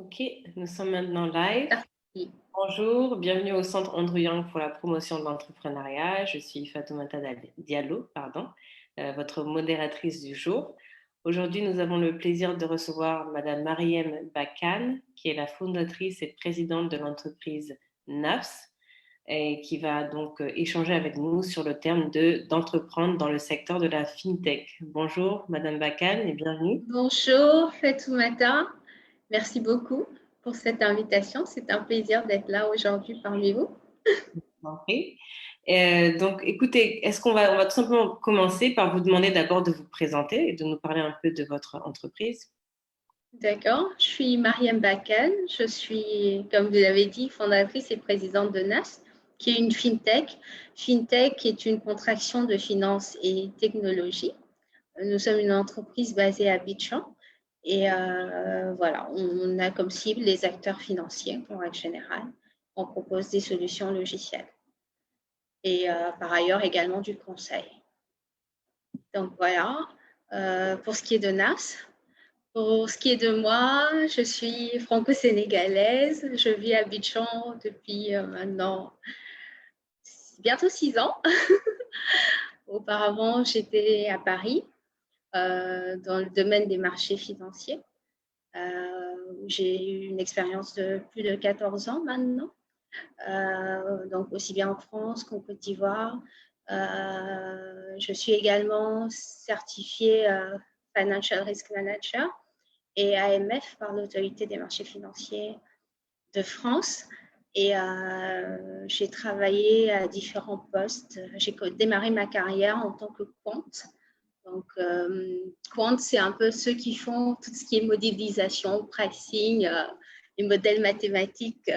Ok, nous sommes maintenant live. Parti. Bonjour, bienvenue au Centre Andrew Yang pour la promotion de l'entrepreneuriat. Je suis Fatoumata Diallo, votre modératrice du jour. Aujourd'hui, nous avons le plaisir de recevoir Madame Mariem Bakan, qui est la fondatrice et présidente de l'entreprise NAFS, et qui va donc échanger avec nous sur le terme d'entreprendre dans le secteur de la FinTech. Bonjour, Madame Bakan, et bienvenue. Bonjour Fatoumata, merci beaucoup pour cette invitation. C'est un plaisir d'être là aujourd'hui parmi vous. Compris. Donc, écoutez, on va tout simplement commencer par vous demander d'abord de vous présenter et de nous parler un peu de votre entreprise. D'accord, je suis Mariam Bakan, je suis, comme vous l'avez dit, fondatrice et présidente de NAS, qui est une FinTech. FinTech est une contraction de finance et technologie. Nous sommes une entreprise basée à Abidjan et voilà, on a comme cible les acteurs financiers en règle générale. On propose des solutions logicielles et par ailleurs également du conseil. Donc voilà, pour ce qui est de NAS. Pour ce qui est de moi, je suis franco-sénégalaise. Je vis à Abidjan depuis maintenant bientôt 6 ans. Auparavant, j'étais à Paris dans le domaine des marchés financiers. J'ai eu une expérience de plus de 14 ans maintenant, donc aussi bien en France qu'en Côte d'Ivoire. Je suis également certifiée Financial Risk Manager et AMF par l'Autorité des marchés financiers de France. Et j'ai travaillé à différents postes. J'ai démarré ma carrière en tant que compte. Donc, quant, c'est un peu ceux qui font tout ce qui est modélisation, pricing, les modèles mathématiques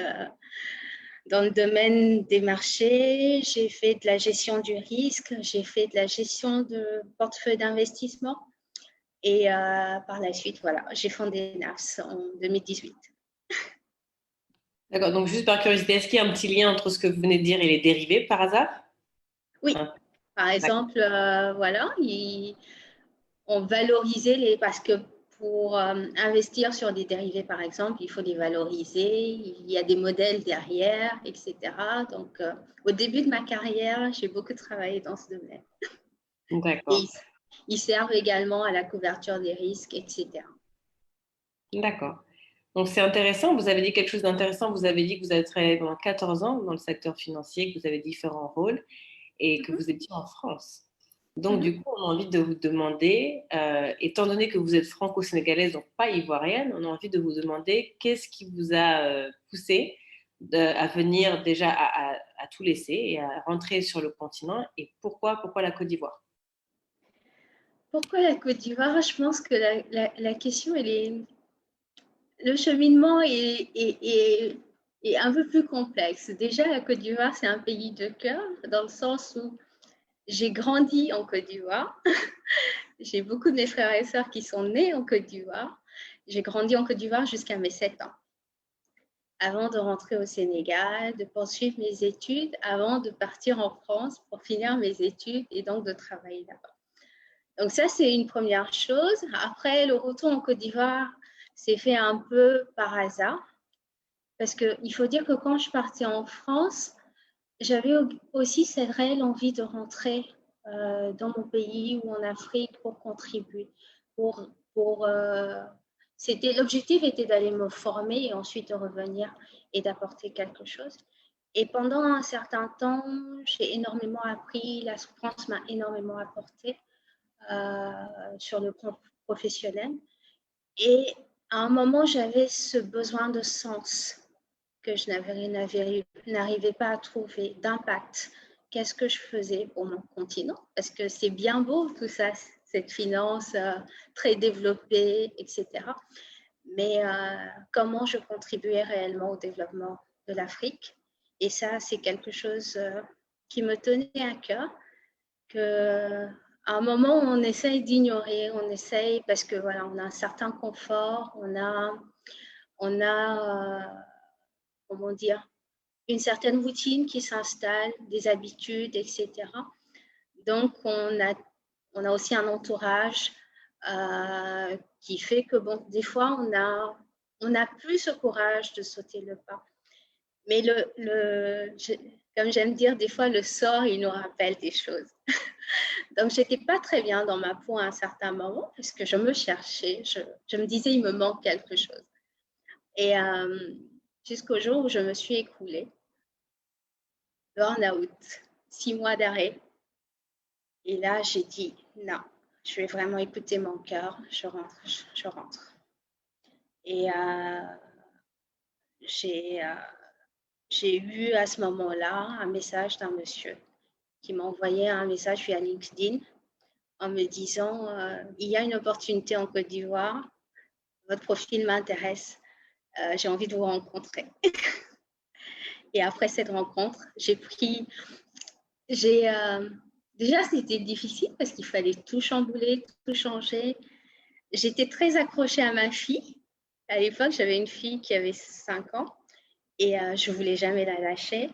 dans le domaine des marchés. J'ai fait de la gestion du risque, j'ai fait de la gestion de portefeuille d'investissement. Et par la suite, voilà, j'ai fondé NAFS en 2018. D'accord, donc juste par curiosité, est-ce qu'il y a un petit lien entre ce que vous venez de dire et les dérivés par hasard? Oui, Hein. par D'accord. exemple, voilà, on valorisait les, parce que pour investir sur des dérivés, par exemple, il faut les valoriser, il y a des modèles derrière, etc. Donc, au début de ma carrière, j'ai beaucoup travaillé dans ce domaine. Et D'accord. ils servent également à la couverture des risques, etc. D'accord. Donc c'est intéressant, vous avez dit quelque chose d'intéressant, vous avez dit que vous avez travaillé pendant 14 ans dans le secteur financier, que vous avez différents rôles et que Mhm, vous étiez en France. Donc, mhm. du coup, on a envie de vous demander, étant donné que vous êtes franco-sénégalaise, donc pas ivoirienne, on a envie de vous demander qu'est-ce qui vous a poussé à venir déjà à tout laisser et à rentrer sur le continent et pourquoi la Côte d'Ivoire? Pourquoi la Côte d'Ivoire? Je pense que la question, elle est, le cheminement est un peu plus complexe. Déjà, la Côte d'Ivoire, c'est un pays de cœur, dans le sens où j'ai grandi en Côte d'Ivoire. J'ai beaucoup de mes frères et sœurs qui sont nés en Côte d'Ivoire. J'ai grandi en Côte d'Ivoire jusqu'à mes 7 ans, avant de rentrer au Sénégal, de poursuivre mes études, avant de partir en France pour finir mes études et donc de travailler là-bas. Donc ça, c'est une première chose. Après, le retour en Côte d'Ivoire s'est fait un peu par hasard, parce qu'il faut dire que quand je partais en France, j'avais aussi cette réelle envie de rentrer dans mon pays ou en Afrique pour contribuer. Pour, l'objectif était d'aller me former et ensuite de revenir et d'apporter quelque chose. Et pendant un certain temps, j'ai énormément appris, la souffrance m'a énormément apporté euh, sur le plan professionnel. Et à un moment, j'avais ce besoin de sens que je n'arrivais pas à trouver, d'impact. Qu'est-ce que je faisais pour mon continent? Parce que c'est bien beau tout ça, cette finance très développée, etc. Mais comment je contribuais réellement au développement de l'Afrique? Et ça, c'est quelque chose qui me tenait à cœur, que à un moment, on essaye d'ignorer, on essaye parce que voilà, on a un certain confort, on a comment dire, une certaine routine qui s'installe, des habitudes, etc. Donc, on a aussi un entourage qui fait que, bon, des fois, on n'a plus ce courage de sauter le pas. Mais comme j'aime dire, des fois, le sort, il nous rappelle des choses. Donc, je n'étais pas très bien dans ma peau à un certain moment parce que je me cherchais. Je me disais, il me manque quelque chose. Et jusqu'au jour où je me suis écroulée, burn-out, 6 mois d'arrêt. Et là, j'ai dit, non, je vais vraiment écouter mon cœur, je rentre, je rentre. Et j'ai eu à ce moment-là un message d'un monsieur qui m'a envoyé un message via LinkedIn en me disant, il y a une opportunité en Côte d'Ivoire, votre profil m'intéresse, j'ai envie de vous rencontrer. Et après cette rencontre, déjà c'était difficile parce qu'il fallait tout chambouler, tout changer. J'étais très accrochée à ma fille. À l'époque, j'avais une fille qui avait 5 ans et je voulais jamais la lâcher.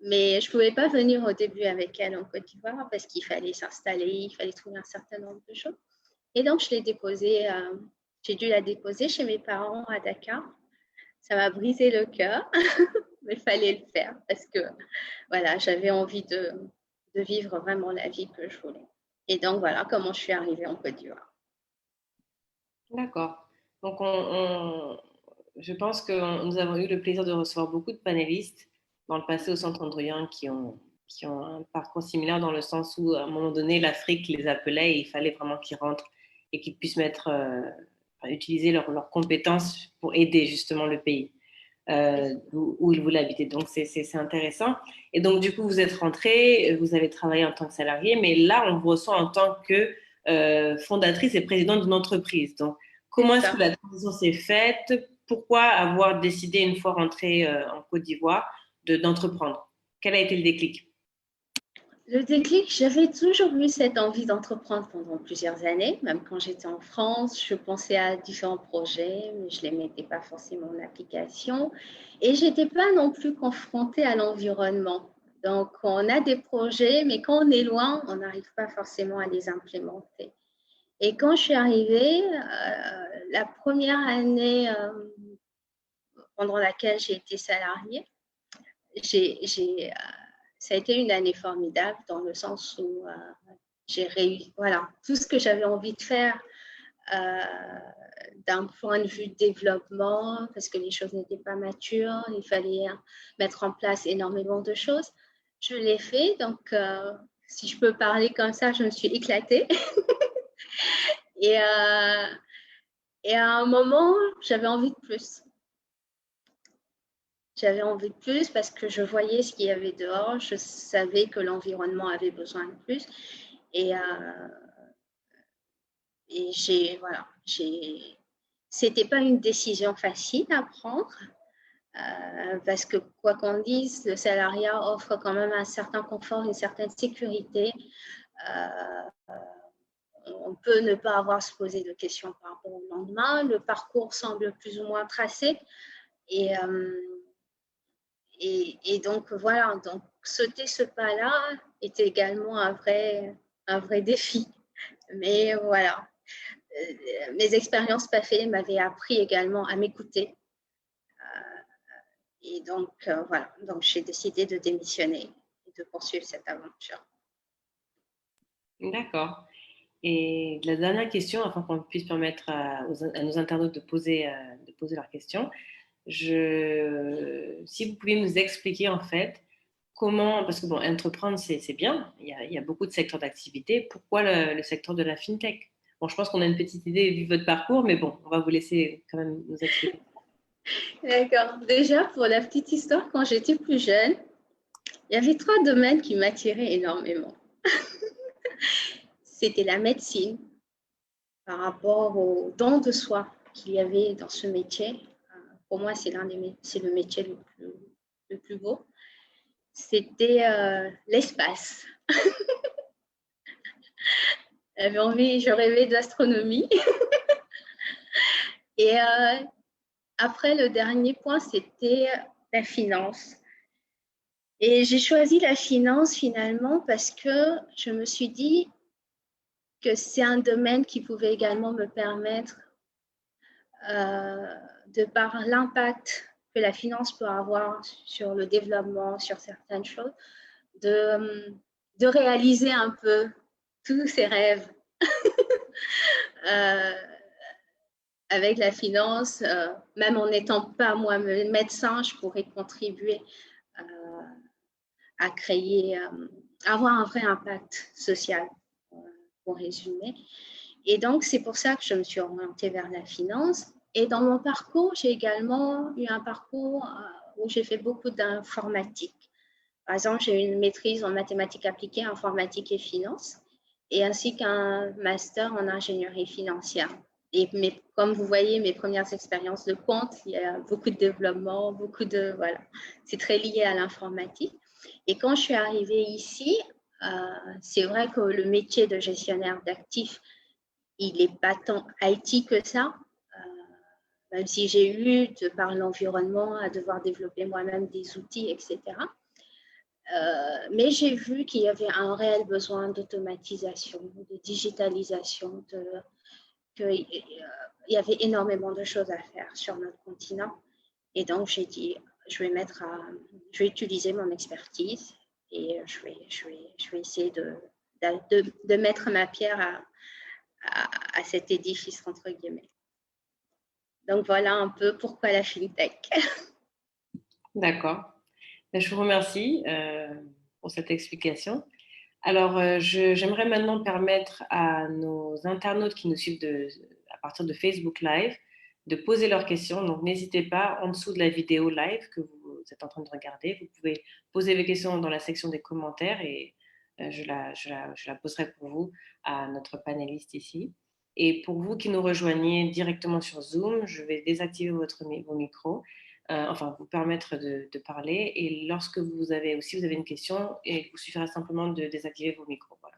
Mais je pouvais pas venir au début avec elle en Côte d'Ivoire parce qu'il fallait s'installer, il fallait trouver un certain nombre de choses. Et donc, j'ai dû la déposer chez mes parents à Dakar. Ça m'a brisé le cœur, mais il fallait le faire parce que voilà, j'avais envie de vivre vraiment la vie que je voulais. Et donc, voilà comment je suis arrivée en Côte d'Ivoire. D'accord. Donc, je pense que nous avons eu le plaisir de recevoir beaucoup de panélistes dans le passé au Centre Androyen qui ont un parcours similaire dans le sens où, à un moment donné, l'Afrique les appelait et il fallait vraiment qu'ils rentrent et qu'ils puissent utiliser leurs compétences pour aider justement le pays où ils voulaient habiter. Donc, c'est intéressant. Et donc, du coup, vous êtes rentré, vous avez travaillé en tant que salarié, mais là, on vous reçoit en tant que fondatrice et présidente d'une entreprise. Donc, C'est comment est-ce que ça. la transition s'est faite? Pourquoi avoir décidé, une fois rentré en Côte d'Ivoire, d'entreprendre? Quel a été le déclic? Le déclic, j'avais toujours eu cette envie d'entreprendre pendant plusieurs années. Même quand j'étais en France, je pensais à différents projets, mais je ne les mettais pas forcément en application. Et je n'étais pas non plus confrontée à l'environnement. Donc, on a des projets, mais quand on est loin, on n'arrive pas forcément à les implémenter. Et quand je suis arrivée, la première année pendant laquelle j'ai été salariée, j'ai ça a été une année formidable dans le sens où j'ai réussi, voilà, tout ce que j'avais envie de faire euh, d'un point de vue développement, parce que les choses n'étaient pas matures, il fallait mettre en place énormément de choses. Je l'ai fait, donc si je peux parler comme ça, je me suis éclatée. et, et à un moment, j'avais envie de plus. J'avais envie de plus parce que je voyais ce qu'il y avait dehors, je savais que l'environnement avait besoin de plus. Et, voilà, c'était pas une décision facile à prendre parce que quoi qu'on dise, le salariat offre quand même un certain confort, une certaine sécurité. Euh, on peut ne pas avoir à se poser de questions par rapport au lendemain. Le parcours semble plus ou moins tracé. Et, donc, voilà, donc sauter ce pas-là était également un vrai défi. Mais voilà, mes expériences passées m'avaient appris également à m'écouter. Et donc, voilà, donc j'ai décidé de démissionner et de poursuivre cette aventure. D'accord. Et la dernière question, afin qu'on puisse permettre à nos internautes de poser leurs questions, si vous pouvez nous expliquer en fait comment, parce que bon, entreprendre c'est bien, il y a beaucoup de secteurs d'activité, pourquoi le secteur de la fintech? Bon, je pense qu'on a une petite idée vu votre parcours, mais bon, on va vous laisser quand même nous expliquer. D'accord. Déjà, pour la petite histoire, quand j'étais plus jeune, il y avait 3 domaines qui m'attiraient énormément. C'était la médecine, par rapport au don de soi qu'il y avait dans ce métier. Pour moi, c'est le métier le plus beau. C'était l'espace. Je rêvais d'astronomie. Et après, le dernier point, c'était la finance. Et j'ai choisi la finance finalement parce que je me suis dit que c'est un domaine qui pouvait également me permettre de par l'impact que la finance peut avoir sur le développement, sur certaines choses, de réaliser un peu tous ces rêves avec la finance. Même en n'étant pas moi médecin, je pourrais contribuer à créer, avoir un vrai impact social, pour résumer. Et donc, c'est pour ça que je me suis orientée vers la finance. Et dans mon parcours, j'ai également eu un parcours où j'ai fait beaucoup d'informatique. Par exemple, j'ai eu une maîtrise en mathématiques appliquées, informatique et finance, et ainsi qu'un master en ingénierie financière. Et comme vous voyez, mes premières expériences de compte, il y a beaucoup de développement, voilà, c'est très lié à l'informatique. Et quand je suis arrivée ici, c'est vrai que le métier de gestionnaire d'actifs, il n'est pas tant IT que ça, même si j'ai eu, de par l'environnement, à devoir développer moi-même des outils, etc. Mais j'ai vu qu'il y avait un réel besoin d'automatisation, de digitalisation, qu'il y avait énormément de choses à faire sur notre continent. Et donc, j'ai dit, je vais utiliser mon expertise et je vais essayer de mettre ma pierre à cet édifice, entre guillemets. Donc, voilà un peu pourquoi la FinTech. D'accord. Je vous remercie pour cette explication. Alors, j'aimerais maintenant permettre à nos internautes qui nous suivent à partir de Facebook Live de poser leurs questions. Donc, n'hésitez pas, en dessous de la vidéo live que vous êtes en train de regarder, vous pouvez poser vos questions dans la section des commentaires et je la poserai pour vous à notre panéliste ici. Et pour vous qui nous rejoignez directement sur Zoom, je vais désactiver vos micros, enfin vous permettre de parler. Et lorsque vous avez une question, il vous suffira simplement de désactiver vos micros. Voilà.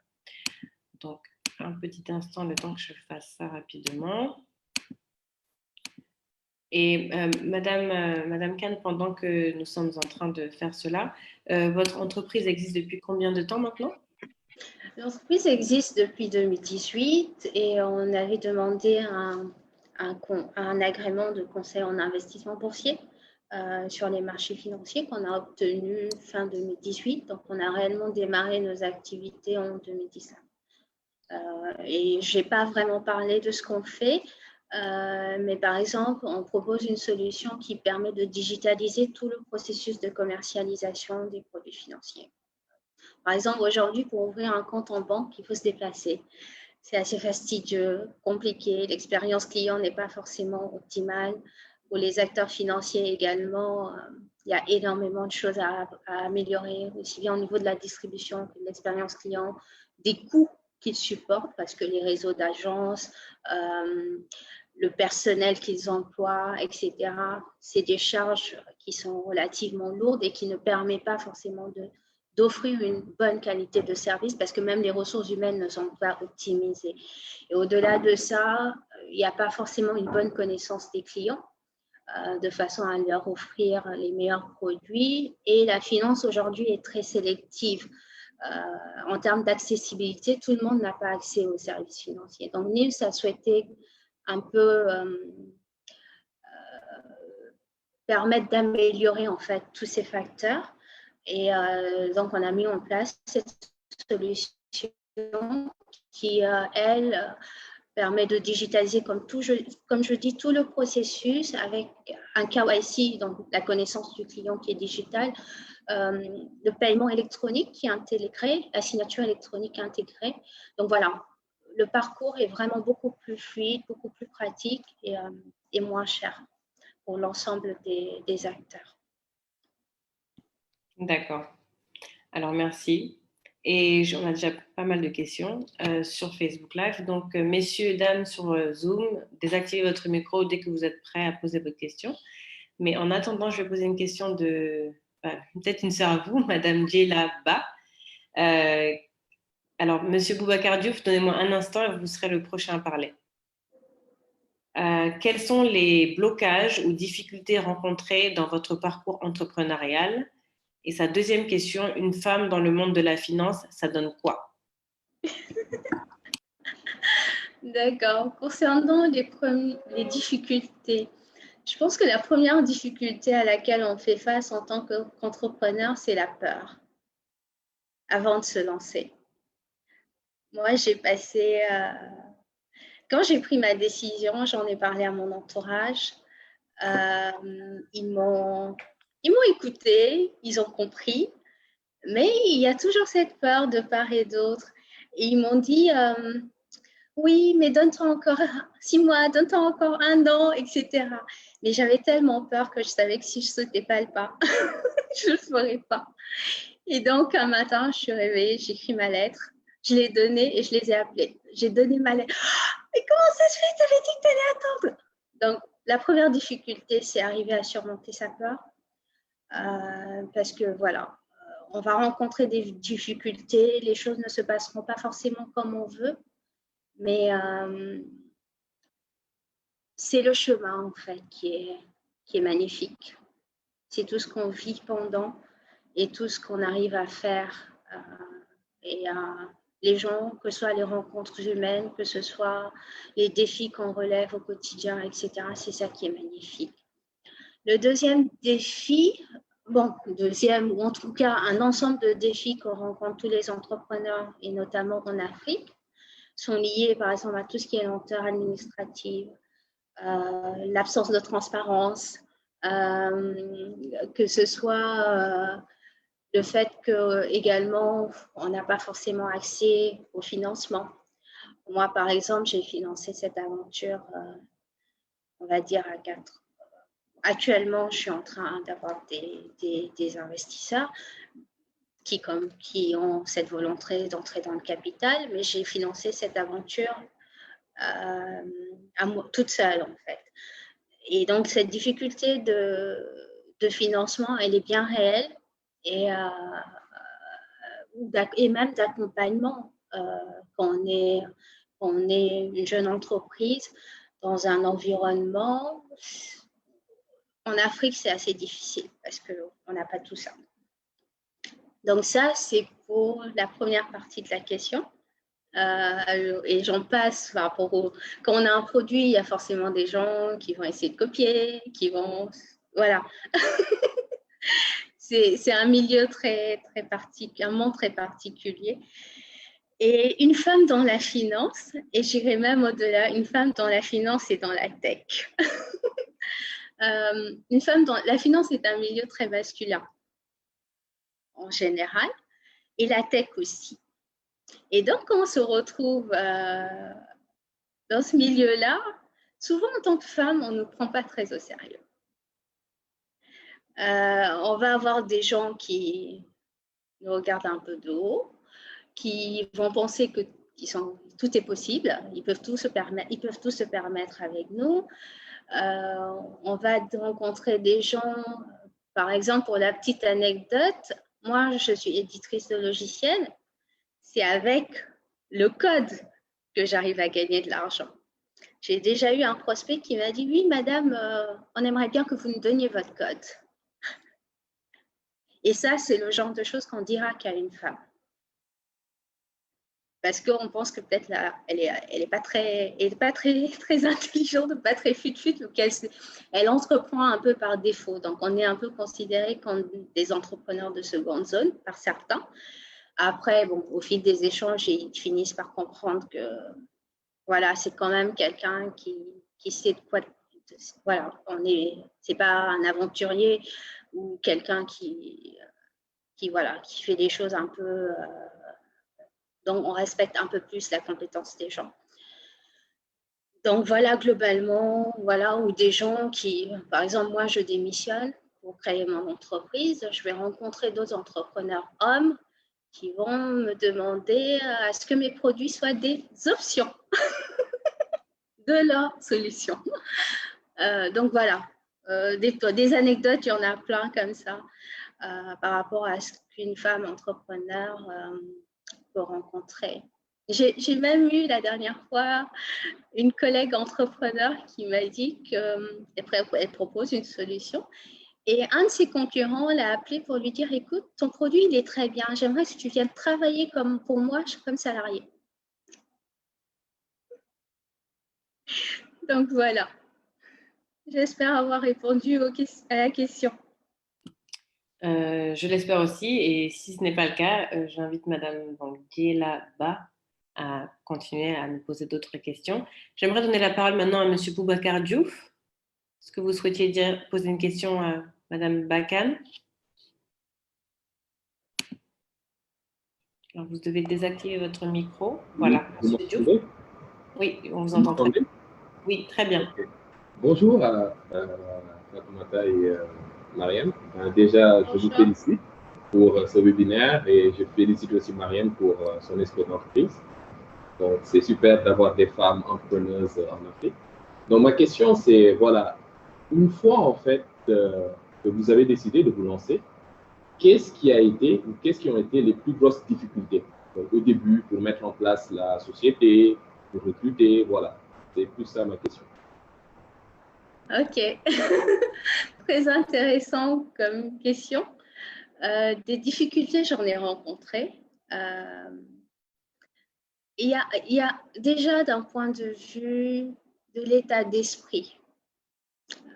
Donc, un petit instant, le temps que je fasse ça rapidement. Et Madame Kahn, pendant que nous sommes en train de faire cela, votre entreprise existe depuis combien de temps maintenant? L'entreprise existe depuis 2018 et on avait demandé un agrément de conseil en investissement boursier sur les marchés financiers qu'on a obtenu fin 2018. Donc, on a réellement démarré nos activités en 2019. Et je n'ai pas vraiment parlé de ce qu'on fait, mais par exemple, on propose une solution qui permet de digitaliser tout le processus de commercialisation des produits financiers. Par exemple, aujourd'hui, pour ouvrir un compte en banque, il faut se déplacer. C'est assez fastidieux, compliqué. L'expérience client n'est pas forcément optimale. Pour les acteurs financiers également, il y a énormément de choses à améliorer, aussi bien au niveau de la distribution que de l'expérience client, des coûts qu'ils supportent, parce que les réseaux d'agences, le personnel qu'ils emploient, etc., c'est des charges qui sont relativement lourdes et qui ne permettent pas forcément d'offrir une bonne qualité de service parce que même les ressources humaines ne sont pas optimisées. Et au-delà de ça, il n'y a pas forcément une bonne connaissance des clients de façon à leur offrir les meilleurs produits. Et la finance aujourd'hui est très sélective. En termes d'accessibilité, tout le monde n'a pas accès aux services financiers. Donc, NIMS a souhaité un peu permettre d'améliorer en fait tous ces facteurs. Et donc, on a mis en place cette solution qui, elle, permet de digitaliser, comme je dis, tout le processus avec un KYC, donc la connaissance du client qui est digitale, le paiement électronique qui est intégré, la signature électronique intégrée. Donc voilà, le parcours est vraiment beaucoup plus fluide, beaucoup plus pratique et moins cher pour l'ensemble des acteurs. D'accord. Alors, merci. Et on a déjà pas mal de questions sur Facebook Live. Donc, messieurs et dames sur Zoom, désactivez votre micro dès que vous êtes prêts à poser votre question. Mais en attendant, je vais poser une question peut-être une sœur à vous, Madame Djela Ba. Alors, Monsieur Boubacar Diouf, donnez-moi un instant et vous serez le prochain à parler. Quels sont les blocages ou difficultés rencontrées dans votre parcours entrepreneurial? Et sa deuxième question, une femme dans le monde de la finance, ça donne quoi? D'accord. Concernant les difficultés, je pense que la première difficulté à laquelle on fait face en tant qu'entrepreneur, c'est la peur avant de se lancer. Moi, quand j'ai pris ma décision, j'en ai parlé à mon entourage. Ils m'ont écouté, ils ont compris, mais il y a toujours cette peur de part et d'autre. Et ils m'ont dit, oui, mais donne-toi encore 6 mois, donne-toi encore un an, etc. Mais j'avais tellement peur que je savais que si je sautais pas le pas, je ne le ferais pas. Et donc, un matin, je suis réveillée, j'ai écrit ma lettre, je l'ai donnée et je les ai appelés. J'ai donné ma lettre. Mais comment ça se fait? Tu avais dit que tu allais attendre. Donc, la première difficulté, c'est arriver à surmonter sa peur. Parce que voilà, on va rencontrer des difficultés, les choses ne se passeront pas forcément comme on veut, mais c'est le chemin en fait qui est magnifique. C'est tout ce qu'on vit pendant et tout ce qu'on arrive à faire et les gens, que ce soit les rencontres humaines, que ce soit les défis qu'on relève au quotidien, etc. C'est ça qui est magnifique. Le deuxième défi, bon, deuxième ou en tout cas un ensemble de défis qu'on rencontre tous les entrepreneurs et notamment en Afrique sont liés par exemple à tout ce qui est lenteur administrative, l'absence de transparence, que ce soit le fait que également on n'a pas forcément accès au financement. Moi, par exemple, j'ai financé cette aventure, on va dire à 4. Actuellement, je suis en train d'avoir des investisseurs qui ont cette volonté d'entrer dans le capital, mais j'ai financé cette aventure toute seule en fait. Et donc, cette difficulté de financement, elle est bien réelle et, et même d'accompagnement quand on est une jeune entreprise dans un environnement. En Afrique, c'est assez difficile parce qu'on n'a pas tout ça. Donc ça, c'est pour la première partie de la question. Et j'en passe. Quand on a un produit, il y a forcément des gens qui vont essayer de copier, qui vont... Voilà. C'est un milieu un monde très particulier. Et une femme dans la finance, et j'irai même au-delà, une femme dans la finance et dans la tech. Une femme dans la finance est un milieu très masculin en général, et la tech aussi. Et donc, quand on se retrouve dans ce milieu-là, souvent en tant que femme, on ne nous prend pas très au sérieux. On va avoir des gens qui nous regardent un peu de haut, qui vont penser que tout est possible, ils peuvent tout se permettre avec nous. On va rencontrer des gens, par exemple, pour la petite anecdote, moi, je suis éditrice de logiciels. C'est avec le code que j'arrive à gagner de l'argent. J'ai déjà eu un prospect qui m'a dit, oui, madame, on aimerait bien que vous nous donniez votre code. Et ça, c'est le genre de choses qu'on dira qu'à une femme. Parce qu'on pense que peut-être là, elle est pas très intelligente, pas très fut-fut, donc elle entreprend un peu par défaut. Donc, on est un peu considérés comme des entrepreneurs de seconde zone par certains. Après, bon, au fil des échanges, ils finissent par comprendre que voilà, c'est quand même quelqu'un qui sait de quoi. Voilà, c'est pas un aventurier ou quelqu'un qui fait des choses un peu. Donc, on respecte un peu plus la compétence des gens. Donc, voilà, globalement, voilà, ou des gens qui, par exemple, moi, je démissionne pour créer mon entreprise. Je vais rencontrer d'autres entrepreneurs hommes qui vont me demander à ce que mes produits soient des options de leur solution. Donc, voilà, des anecdotes, il y en a plein comme ça par rapport à ce qu'une femme entrepreneur peut rencontrer. J'ai même eu la dernière fois une collègue entrepreneur qui m'a dit qu'elle propose une solution. Et un de ses concurrents l'a appelé pour lui dire, écoute, ton produit, il est très bien. J'aimerais que tu viennes travailler pour moi comme salarié. Donc voilà, j'espère avoir répondu à la question. Je l'espère aussi. Et si ce n'est pas le cas, j'invite Madame Diela Ba à continuer à nous poser d'autres questions. J'aimerais donner la parole maintenant à Monsieur Boubacar Diouf. Est-ce que vous souhaitiez poser une question à Madame Bakan? Alors, vous devez désactiver votre micro. Oui, Voilà, vous Monsieur Diouf. m'entendez? Oui, on vous Vous entend très bien. m'entendez? Oui, très bien. Ok. Bonjour à Fatoumata et Mariam. Déjà, je vous Bonjour. félicite pour ce webinaire et je félicite aussi Mariam pour son esprit d'entreprise. Donc, c'est super d'avoir des femmes entrepreneuses en Afrique. Donc, ma question, c'est, voilà, une fois en fait que vous avez décidé de vous lancer, qu'est-ce qui a été ou qu'est-ce qui ont été les plus grosses difficultés donc, au début pour mettre en place la société, pour recruter, voilà. C'est plus ça ma question. Ok, très intéressant comme question. Des difficultés, j'en ai rencontré. Euh, il y a déjà d'un point de vue de l'état d'esprit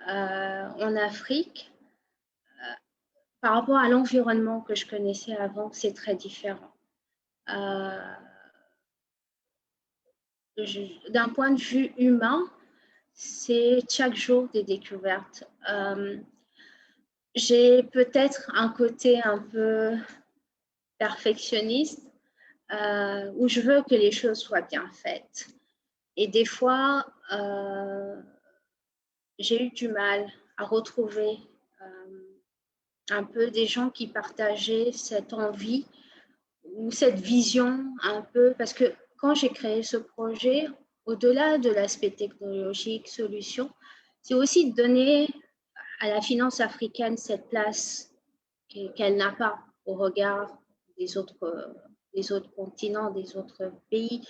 en Afrique, par rapport à l'environnement que je connaissais avant, c'est très différent. Euh, D'un point de vue humain, c'est chaque jour des découvertes. J'ai peut-être un côté un peu perfectionniste où je veux que les choses soient bien faites. Et des fois, j'ai eu du mal à retrouver un peu des gens qui partageaient cette envie ou cette vision un peu, parce que quand j'ai créé ce projet, au-delà de l'aspect technologique, solution, c'est aussi de donner à la finance africaine cette place qu'elle n'a pas au regard des autres continents, des autres pays.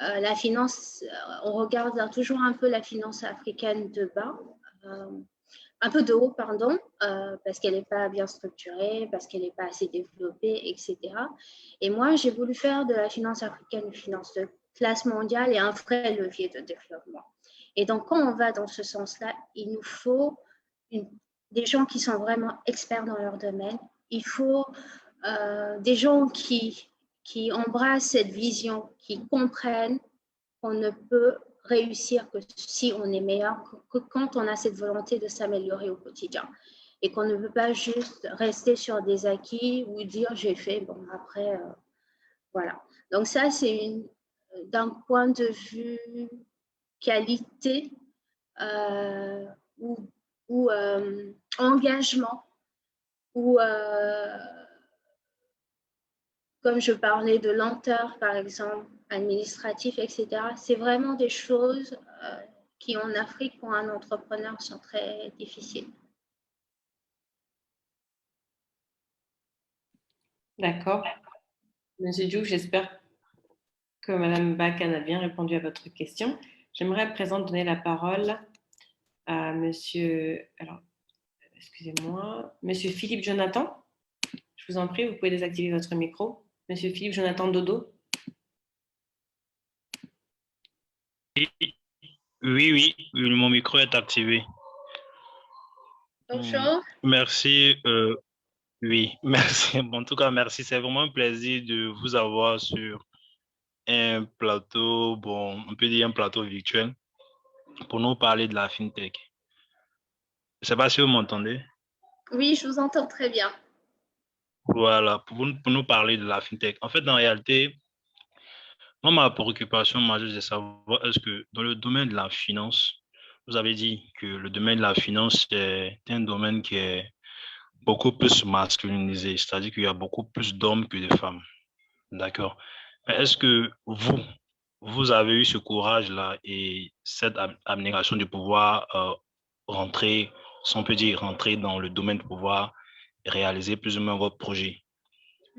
La finance, on regarde toujours un peu la finance africaine de bas, euh, un peu de haut, pardon, parce qu'elle n'est pas bien structurée, parce qu'elle n'est pas assez développée, etc. Et moi, j'ai voulu faire de la finance africaine une finance de classe mondiale et un vrai levier de développement. Et donc, quand on va dans ce sens-là, il nous faut des gens qui sont vraiment experts dans leur domaine. Il faut des gens qui embrassent cette vision, qui comprennent qu'on ne peut réussir que si on est meilleur, que quand on a cette volonté de s'améliorer au quotidien. Et qu'on ne peut pas juste rester sur des acquis ou dire j'ai fait, bon après, voilà. Donc ça, c'est d'un point de vue qualité ou, ou engagement, ou comme je parlais de lenteur, par exemple, administratif, etc. C'est vraiment des choses qui, en Afrique, pour un entrepreneur, sont très difficiles. D'accord. Monsieur Diouf, j'espère que Madame Bakan a bien répondu à votre question. J'aimerais à présent donner la parole à Monsieur, alors, excusez-moi, Monsieur Philippe Jonathan. Je vous en prie, vous pouvez désactiver votre micro. Monsieur Philippe Jonathan Dodo. Oui, mon micro est activé. Bonjour. Merci, oui, merci. En tout cas, merci. C'est vraiment un plaisir de vous avoir sur un plateau, bon, on peut dire un plateau virtuel pour nous parler de la FinTech. Je ne sais pas si vous m'entendez. Oui, je vous entends très bien. Voilà, pour nous parler de la FinTech. En fait, en réalité, moi, ma préoccupation majeure, c'est de savoir est-ce que dans le domaine de la finance, vous avez dit que le domaine de la finance est un domaine qui est beaucoup plus masculinisé, c'est-à-dire qu'il y a beaucoup plus d'hommes que de femmes. D'accord. Mais est-ce que vous avez eu ce courage-là et cette abnégation de pouvoir rentrer, si on peut dire, rentrer dans le domaine de pouvoir réaliser plus ou moins votre projet?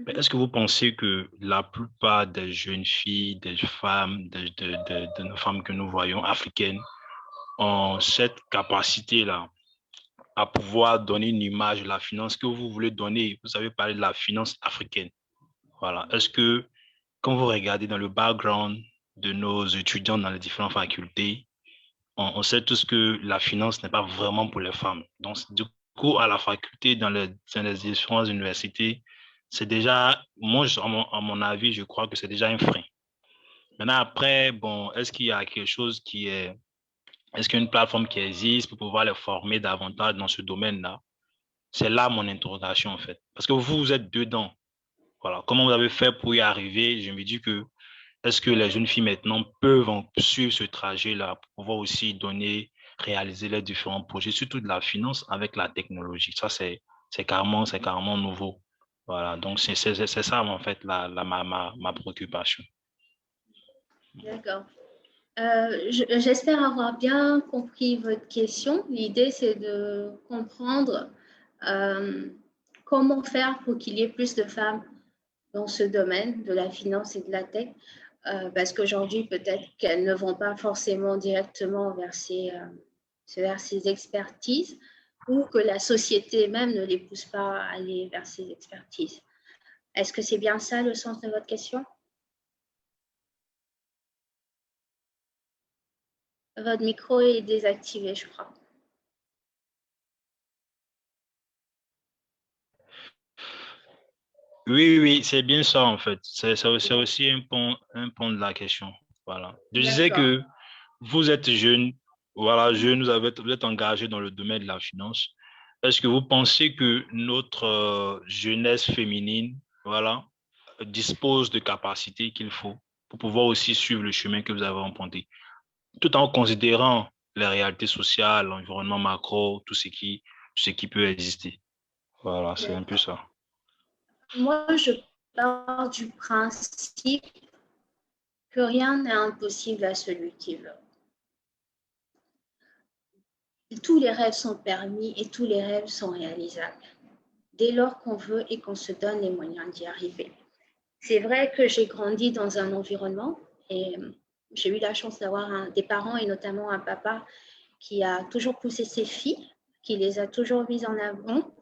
Mais est-ce que vous pensez que la plupart des jeunes filles, des femmes, de nos femmes que nous voyons africaines ont cette capacité-là à pouvoir donner une image de la finance que vous voulez donner? Vous avez parlé de la finance africaine. Voilà. Est-ce que quand vous regardez dans le background de nos étudiants dans les différentes facultés, on sait tous que la finance n'est pas vraiment pour les femmes. Donc, du coup, à la faculté, dans les différentes universités, c'est déjà, moi, à mon avis, je crois que c'est déjà un frein. Maintenant, après, bon, est-ce qu'il y a quelque chose est-ce qu'il y a une plateforme qui existe pour pouvoir les former davantage dans ce domaine-là? C'est là mon interrogation, en fait. Parce que vous êtes dedans. Voilà. Comment vous avez fait pour y arriver? Je me dis que est-ce que les jeunes filles maintenant peuvent suivre ce trajet-là pour pouvoir aussi réaliser les différents projets, surtout de la finance avec la technologie? Ça, c'est carrément nouveau. Voilà. Donc, c'est ça, en fait, ma préoccupation. D'accord. J'espère avoir bien compris votre question. L'idée, c'est de comprendre comment faire pour qu'il y ait plus de femmes dans ce domaine de la finance et de la tech, parce qu'aujourd'hui, peut-être qu'elles ne vont pas forcément directement vers ces expertises, ou que la société même ne les pousse pas à aller vers ces expertises. Est-ce que c'est bien ça le sens de votre question? Votre micro est désactivé, je crois. Oui, c'est bien ça, en fait. C'est aussi un point de la question. Voilà. Je disais D'accord. que vous êtes jeune, voilà, jeune, vous êtes engagé dans le domaine de la finance. Est-ce que vous pensez que notre jeunesse féminine, voilà, dispose de capacités qu'il faut pour pouvoir aussi suivre le chemin que vous avez emprunté, tout en considérant les réalités sociales, l'environnement macro, tout ce qui peut exister? Voilà, c'est un peu ça. Moi, je pars du principe que rien n'est impossible à celui qui veut. Tous les rêves sont permis et tous les rêves sont réalisables, dès lors qu'on veut et qu'on se donne les moyens d'y arriver. C'est vrai que j'ai grandi dans un environnement et j'ai eu la chance d'avoir des parents et notamment un papa qui a toujours poussé ses filles, qui les a toujours mises en avant,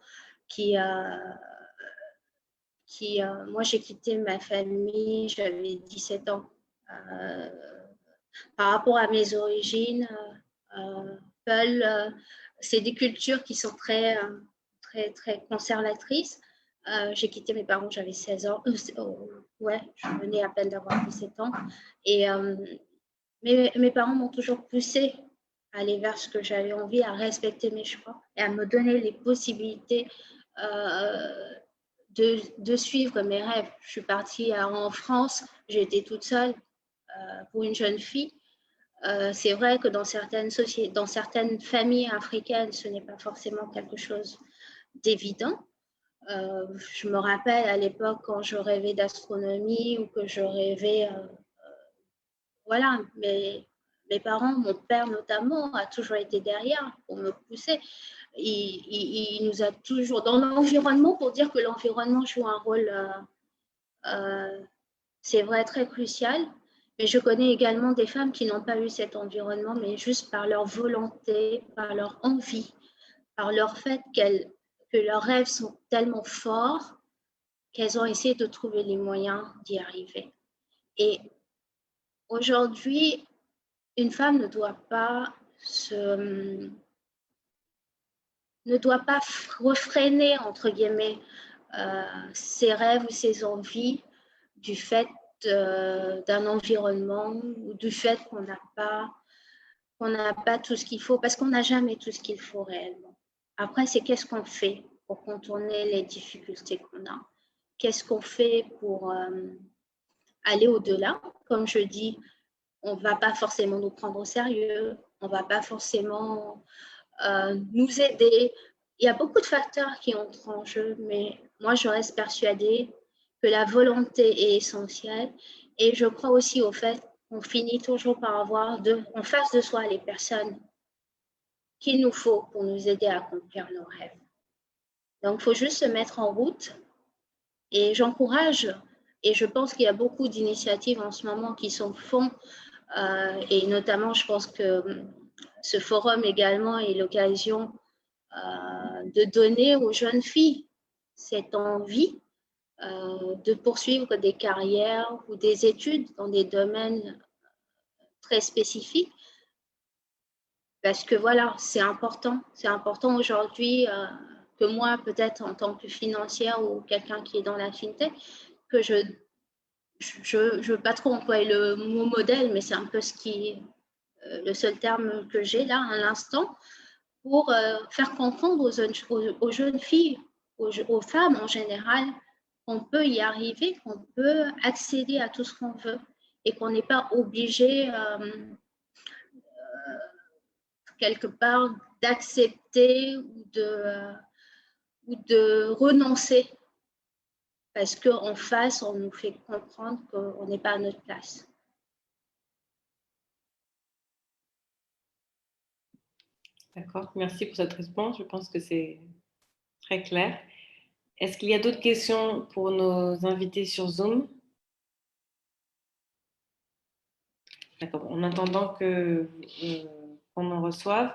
moi j'ai quitté ma famille, j'avais 17 ans. Euh, Par rapport à mes origines, c'est des cultures qui sont très conservatrices. J'ai quitté mes parents, j'avais 16 ans. Ouais, je venais à peine d'avoir 17 ans. Et mes parents m'ont toujours poussée à aller vers ce que j'avais envie, à respecter mes choix et à me donner les possibilités de suivre mes rêves. Je suis partie en France, j'ai été toute seule pour une jeune fille. C'est vrai que dans certaines familles africaines, ce n'est pas forcément quelque chose d'évident. Je me rappelle à l'époque quand je rêvais d'astronomie ou que je rêvais, voilà, mes parents, mon père notamment, a toujours été derrière pour me pousser. Il nous a toujours dans l'environnement, pour dire que l'environnement joue un rôle, c'est vrai, très crucial. Mais je connais également des femmes qui n'ont pas eu cet environnement, mais juste par leur volonté, par leur envie, par leur fait que leurs rêves sont tellement forts qu'elles ont essayé de trouver les moyens d'y arriver. Et aujourd'hui, une femme ne doit pas refréner, entre guillemets, ses rêves ou ses envies du fait d'un environnement ou du fait qu'on n'a pas tout ce qu'il faut, parce qu'on n'a jamais tout ce qu'il faut réellement. Après, c'est qu'est-ce qu'on fait pour contourner les difficultés qu'on a? Qu'est-ce qu'on fait pour aller au-delà? Comme je dis, on ne va pas forcément nous prendre au sérieux, on ne va pas forcément nous aider. Il y a beaucoup de facteurs qui entrent en jeu, mais moi, je reste persuadée que la volonté est essentielle. Et je crois aussi au fait qu'on finit toujours par avoir en face de soi les personnes qu'il nous faut pour nous aider à accomplir nos rêves. Donc, il faut juste se mettre en route. Et j'encourage, et je pense qu'il y a beaucoup d'initiatives en ce moment qui sont faites, et notamment, je pense que ce forum également est l'occasion de donner aux jeunes filles cette envie de poursuivre des carrières ou des études dans des domaines très spécifiques, parce que voilà, c'est important. C'est important aujourd'hui que moi, peut-être en tant que financière ou quelqu'un qui est dans la fintech, que je veux pas trop employer le mot modèle, mais c'est un peu le seul terme que j'ai là à l'instant, pour faire comprendre aux jeunes filles, aux femmes en général, qu'on peut y arriver, qu'on peut accéder à tout ce qu'on veut et qu'on n'est pas obligé quelque part d'accepter ou de renoncer parce qu'en face, on nous fait comprendre qu'on n'est pas à notre place. D'accord, merci pour cette réponse. Je pense que c'est très clair. Est-ce qu'il y a d'autres questions pour nos invités sur Zoom? D'accord, en attendant qu'on en reçoive,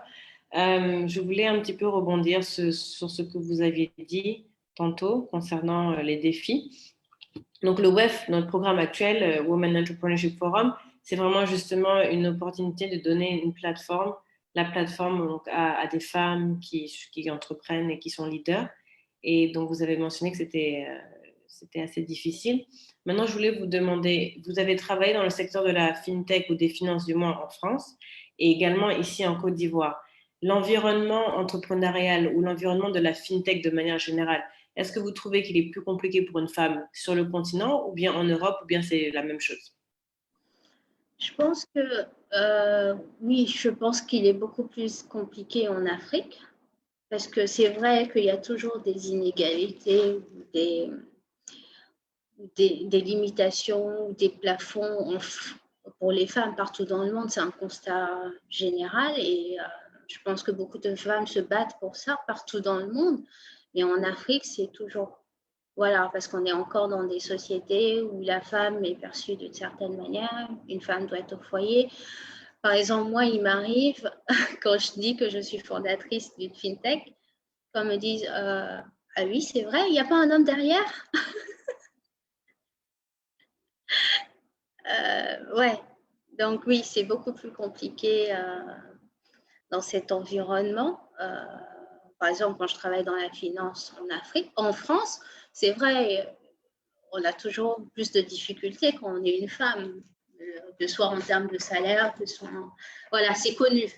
je voulais un petit peu rebondir sur ce que vous aviez dit tantôt concernant les défis. Donc, le WEF, notre programme actuel, Women Entrepreneurship Forum, c'est vraiment justement une opportunité de donner une plateforme, la plateforme donc, à des femmes qui entreprennent et qui sont leaders. Et donc, vous avez mentionné que c'était assez difficile. Maintenant, je voulais vous demander, vous avez travaillé dans le secteur de la fintech ou des finances du moins en France et également ici en Côte d'Ivoire. L'environnement entrepreneurial ou l'environnement de la fintech de manière générale, est-ce que vous trouvez qu'il est plus compliqué pour une femme sur le continent ou bien en Europe ou bien c'est la même chose? Je pense que oui, je pense qu'il est beaucoup plus compliqué en Afrique parce que c'est vrai qu'il y a toujours des inégalités ou des limitations ou des plafonds pour les femmes partout dans le monde. C'est un constat général et je pense que beaucoup de femmes se battent pour ça partout dans le monde. Mais en Afrique, c'est toujours voilà, parce qu'on est encore dans des sociétés où la femme est perçue d'une certaine manière, une femme doit être au foyer. Par exemple, moi, il m'arrive, quand je dis que je suis fondatrice d'une fintech, qu'on me dise ah oui, c'est vrai, il n'y a pas un homme derrière. Ouais, donc oui, c'est beaucoup plus compliqué dans cet environnement. Par exemple, quand je travaille dans la finance en Afrique, en France, c'est vrai, on a toujours plus de difficultés quand on est une femme, que ce soit en termes de salaire, que ce soit voilà, c'est connu.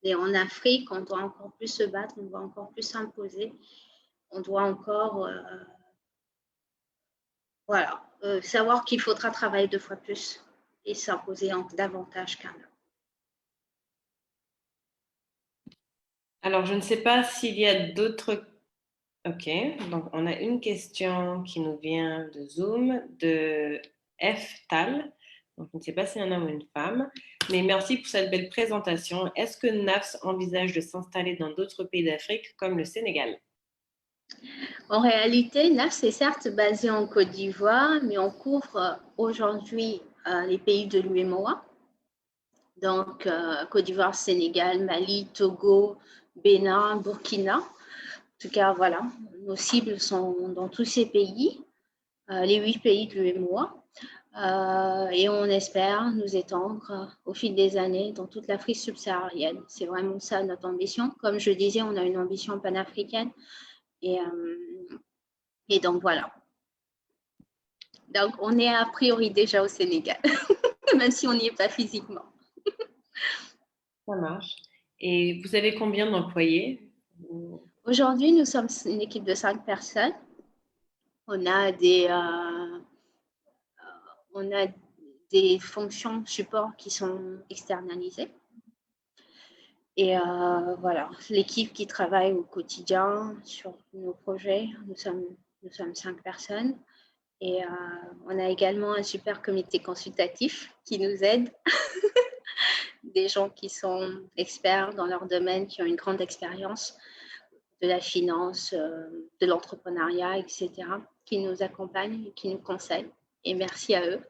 Et en Afrique, on doit encore plus se battre, on doit encore plus s'imposer, on doit encore voilà, savoir qu'il faudra travailler 2 fois plus et s'imposer davantage qu'un homme. Alors, je ne sais pas s'il y a d'autres. Ok, donc on a une question qui nous vient de Zoom, de F. Tal. Donc, je ne sais pas si c'est un homme ou une femme, mais merci pour cette belle présentation. Est-ce que NAFS envisage de s'installer dans d'autres pays d'Afrique comme le Sénégal? En réalité, NAFS est certes basé en Côte d'Ivoire, mais on couvre aujourd'hui les pays de l'UEMOA. Donc, Côte d'Ivoire, Sénégal, Mali, Togo, Bénin, Burkina. En tout cas, voilà, nos cibles sont dans tous ces pays, les 8 pays de l'UEMOA. Et on espère nous étendre au fil des années dans toute l'Afrique subsaharienne. C'est vraiment ça notre ambition. Comme je disais, on a une ambition panafricaine. Et donc, voilà. Donc, on est a priori déjà au Sénégal, même si on n'y est pas physiquement. Ça marche. Et vous avez combien d'employés? Aujourd'hui, nous sommes une équipe de 5 personnes. On a des fonctions support qui sont externalisées. Et voilà, l'équipe qui travaille au quotidien sur nos projets, nous sommes 5 personnes. Et on a également un super comité consultatif qui nous aide. Des gens qui sont experts dans leur domaine, qui ont une grande expérience de la finance, de l'entrepreneuriat, etc., qui nous accompagnent, qui nous conseillent. Et merci à eux.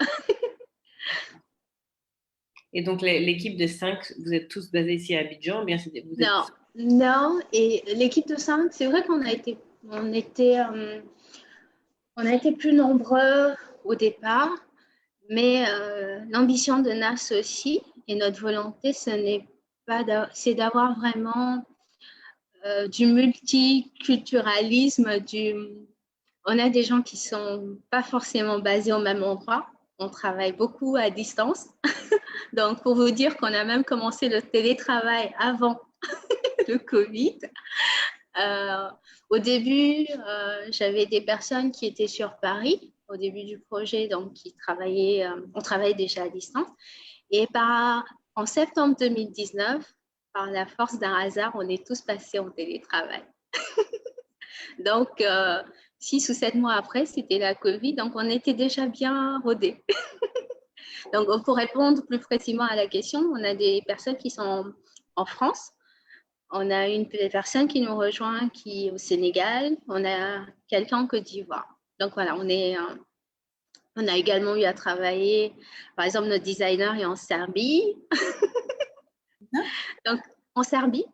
Et donc, l'équipe de 5, vous êtes tous basés ici à Abidjan ou bien Non. Et l'équipe de 5, c'est vrai on a été plus nombreux au départ, mais l'ambition de NAS aussi, et notre volonté, ce n'est c'est d'avoir vraiment du multiculturalisme, on a des gens qui sont pas forcément basés au même endroit. On travaille beaucoup à distance. Donc, pour vous dire qu'on a même commencé le télétravail avant le Covid. Au début, j'avais des personnes qui étaient sur Paris au début du projet, donc on travaillait déjà à distance. Et en septembre 2019, par la force d'un hasard, on est tous passés en télétravail. Donc, 6 ou 7 mois après, c'était la Covid, donc on était déjà bien rodés. Donc, pour répondre plus précisément à la question, on a des personnes qui sont en France, on a une personne qui nous rejoint qui est au Sénégal, on a quelqu'un en Côte d'Ivoire. Donc voilà, on a également eu à travailler, par exemple, notre designer est en Serbie. Donc, en Serbie.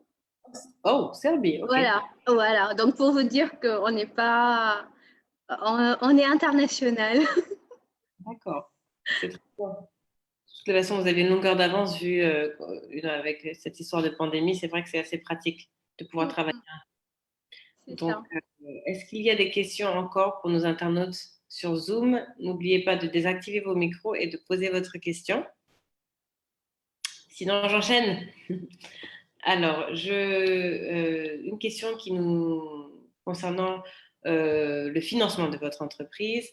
Oh, Serbie, ok. Voilà. Donc, pour vous dire qu'on n'est pas... On est international. D'accord. C'est très bien. De toute façon, vous avez une longueur d'avance vu avec cette histoire de pandémie. C'est vrai que c'est assez pratique de pouvoir travailler. C'est Donc, ça. est-ce qu'il y a des questions encore pour nos internautes sur Zoom? N'oubliez pas de désactiver vos micros et de poser votre question. Sinon, j'enchaîne. Alors, une question concernant le financement de votre entreprise.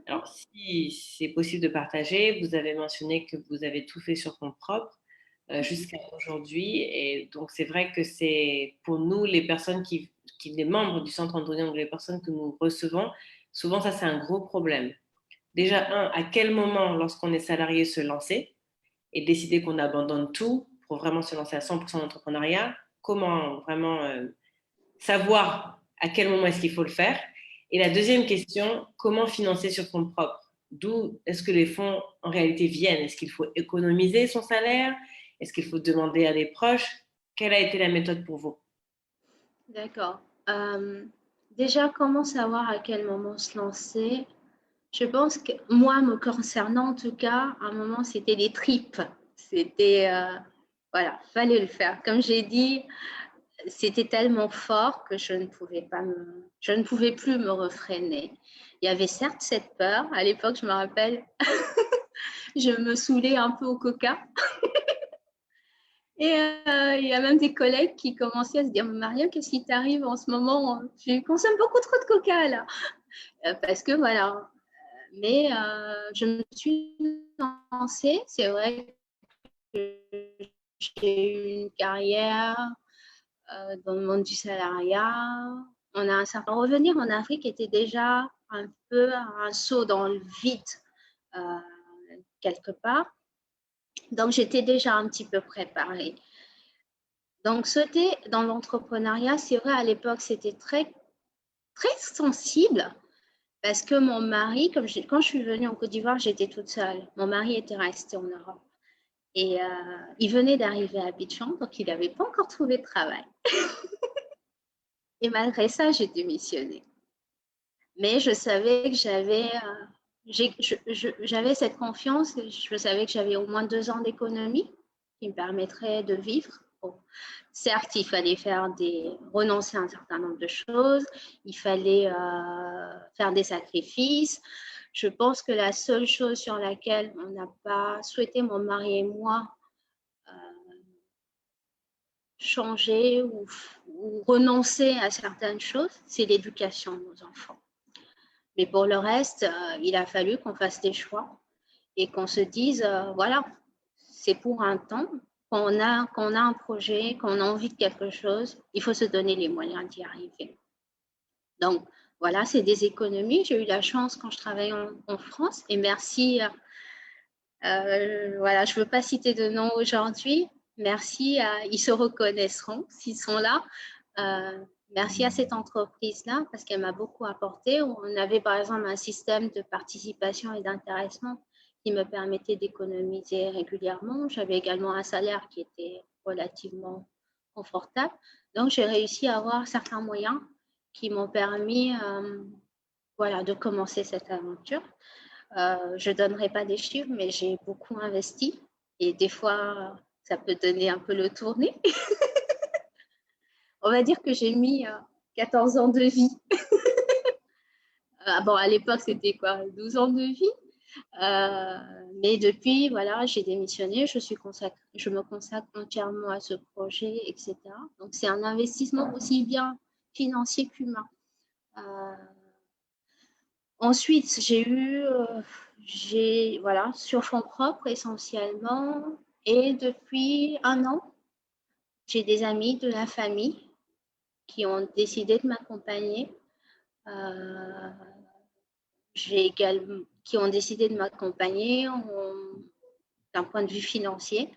Alors, si c'est possible de partager, vous avez mentionné que vous avez tout fait sur fonds propres jusqu'à aujourd'hui. Et donc, c'est vrai que c'est pour nous, les personnes les membres du Centre Andronien, ou les personnes que nous recevons, souvent, ça, c'est un gros problème. Déjà, à quel moment, lorsqu'on est salarié, se lancer et décider qu'on abandonne tout pour vraiment se lancer à 100% d'entrepreneuriat? Comment vraiment savoir à quel moment est-ce qu'il faut le faire? Et la deuxième question, comment financer sur fonds propres? D'où est-ce que les fonds en réalité viennent? Est-ce qu'il faut économiser son salaire? Est-ce qu'il faut demander à des proches? Quelle a été la méthode pour vous? D'accord. Déjà, comment savoir à quel moment se lancer? Je pense que moi, me concernant en tout cas, à un moment, c'était des tripes. C'était, voilà, fallait le faire. Comme j'ai dit, c'était tellement fort que je ne pouvais plus me refréner. Il y avait certes cette peur. À l'époque, je me rappelle, je me saoulais un peu au coca. Et il y a même des collègues qui commençaient à se dire, Mariam, qu'est-ce qui t'arrive en ce moment? Tu consommes beaucoup trop de coca là. Parce que voilà. Mais je me suis lancée. C'est vrai que j'ai eu une carrière dans le monde du salariat. On a un certain revenir en Afrique était déjà un peu un saut dans le vide euh, quelque part. Donc j'étais déjà un petit peu préparée. Donc sauter dans l'entrepreneuriat, c'est vrai à l'époque c'était très très sensible parce que mon mari, quand je suis venue en Côte d'Ivoire, j'étais toute seule. Mon mari était resté en Europe. Et il venait d'arriver à Abidjan, donc il n'avait pas encore trouvé de travail. Et malgré ça, j'ai démissionné. Mais je savais que j'avais cette confiance, je savais que j'avais au moins 2 ans d'économie qui me permettraient de vivre. Bon, certes, il fallait renoncer à un certain nombre de choses, il fallait faire des sacrifices. Je pense que la seule chose sur laquelle on n'a pas souhaité, mon mari et moi, changer ou renoncer à certaines choses, c'est l'éducation de nos enfants. Mais pour le reste, il a fallu qu'on fasse des choix et qu'on se dise, voilà, c'est pour un temps, qu'on a un projet, qu'on a envie de quelque chose, il faut se donner les moyens d'y arriver. Donc, voilà, c'est des économies. J'ai eu la chance quand je travaillais en France et merci, voilà, je ne veux pas citer de nom aujourd'hui, merci, ils se reconnaîtront s'ils sont là. Merci à cette entreprise-là parce qu'elle m'a beaucoup apporté. On avait par exemple un système de participation et d'intéressement qui me permettait d'économiser régulièrement. J'avais également un salaire qui était relativement confortable. Donc, j'ai réussi à avoir certains moyens qui m'ont permis voilà, de commencer cette aventure. Je ne donnerai pas des chiffres, mais j'ai beaucoup investi. Et des fois, ça peut donner un peu le tournis. On va dire que j'ai mis 14 ans de vie. Bon, à l'époque, c'était quoi, 12 ans de vie. Mais depuis, voilà, j'ai démissionné, je me consacre entièrement à ce projet, etc. Donc, c'est un investissement aussi bien financier qu'humain. Ensuite, voilà, sur fonds propres essentiellement. Et depuis un an, j'ai des amis de la famille qui ont décidé de m'accompagner. Qui ont décidé de m'accompagner d'un point de vue financier.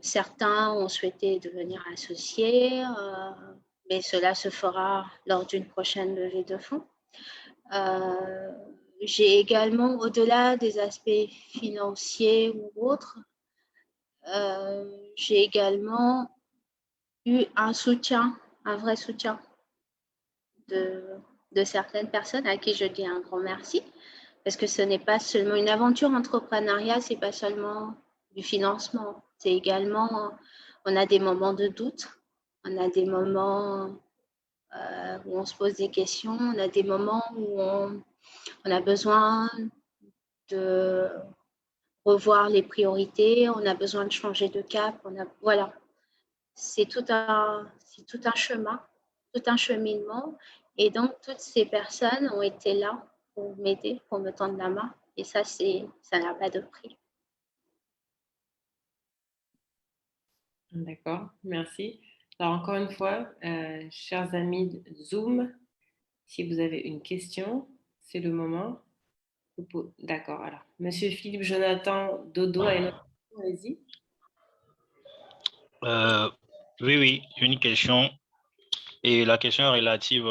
Certains ont souhaité devenir associés, mais cela se fera lors d'une prochaine levée de fonds. J'ai également, au-delà des aspects financiers ou autres, j'ai également eu un soutien, un vrai soutien de certaines personnes à qui je dis un grand merci, parce que ce n'est pas seulement une aventure entrepreneuriale, c'est pas seulement du financement, c'est également, on a des moments de doute, on a des moments où on se pose des questions, on a des moments où on a besoin de revoir les priorités, on a besoin de changer de cap, voilà. C'est tout un chemin, tout un cheminement. Et donc, toutes ces personnes ont été là pour m'aider, pour me tendre la main. Et ça n'a pas de prix. D'accord, merci. Alors, encore une fois, chers amis de Zoom, si vous avez une question, c'est le moment. D'accord, alors. Monsieur Philippe Jonathan Dodo a une autre question, allez-y. Oui, oui, j'ai une question. Et la question est relative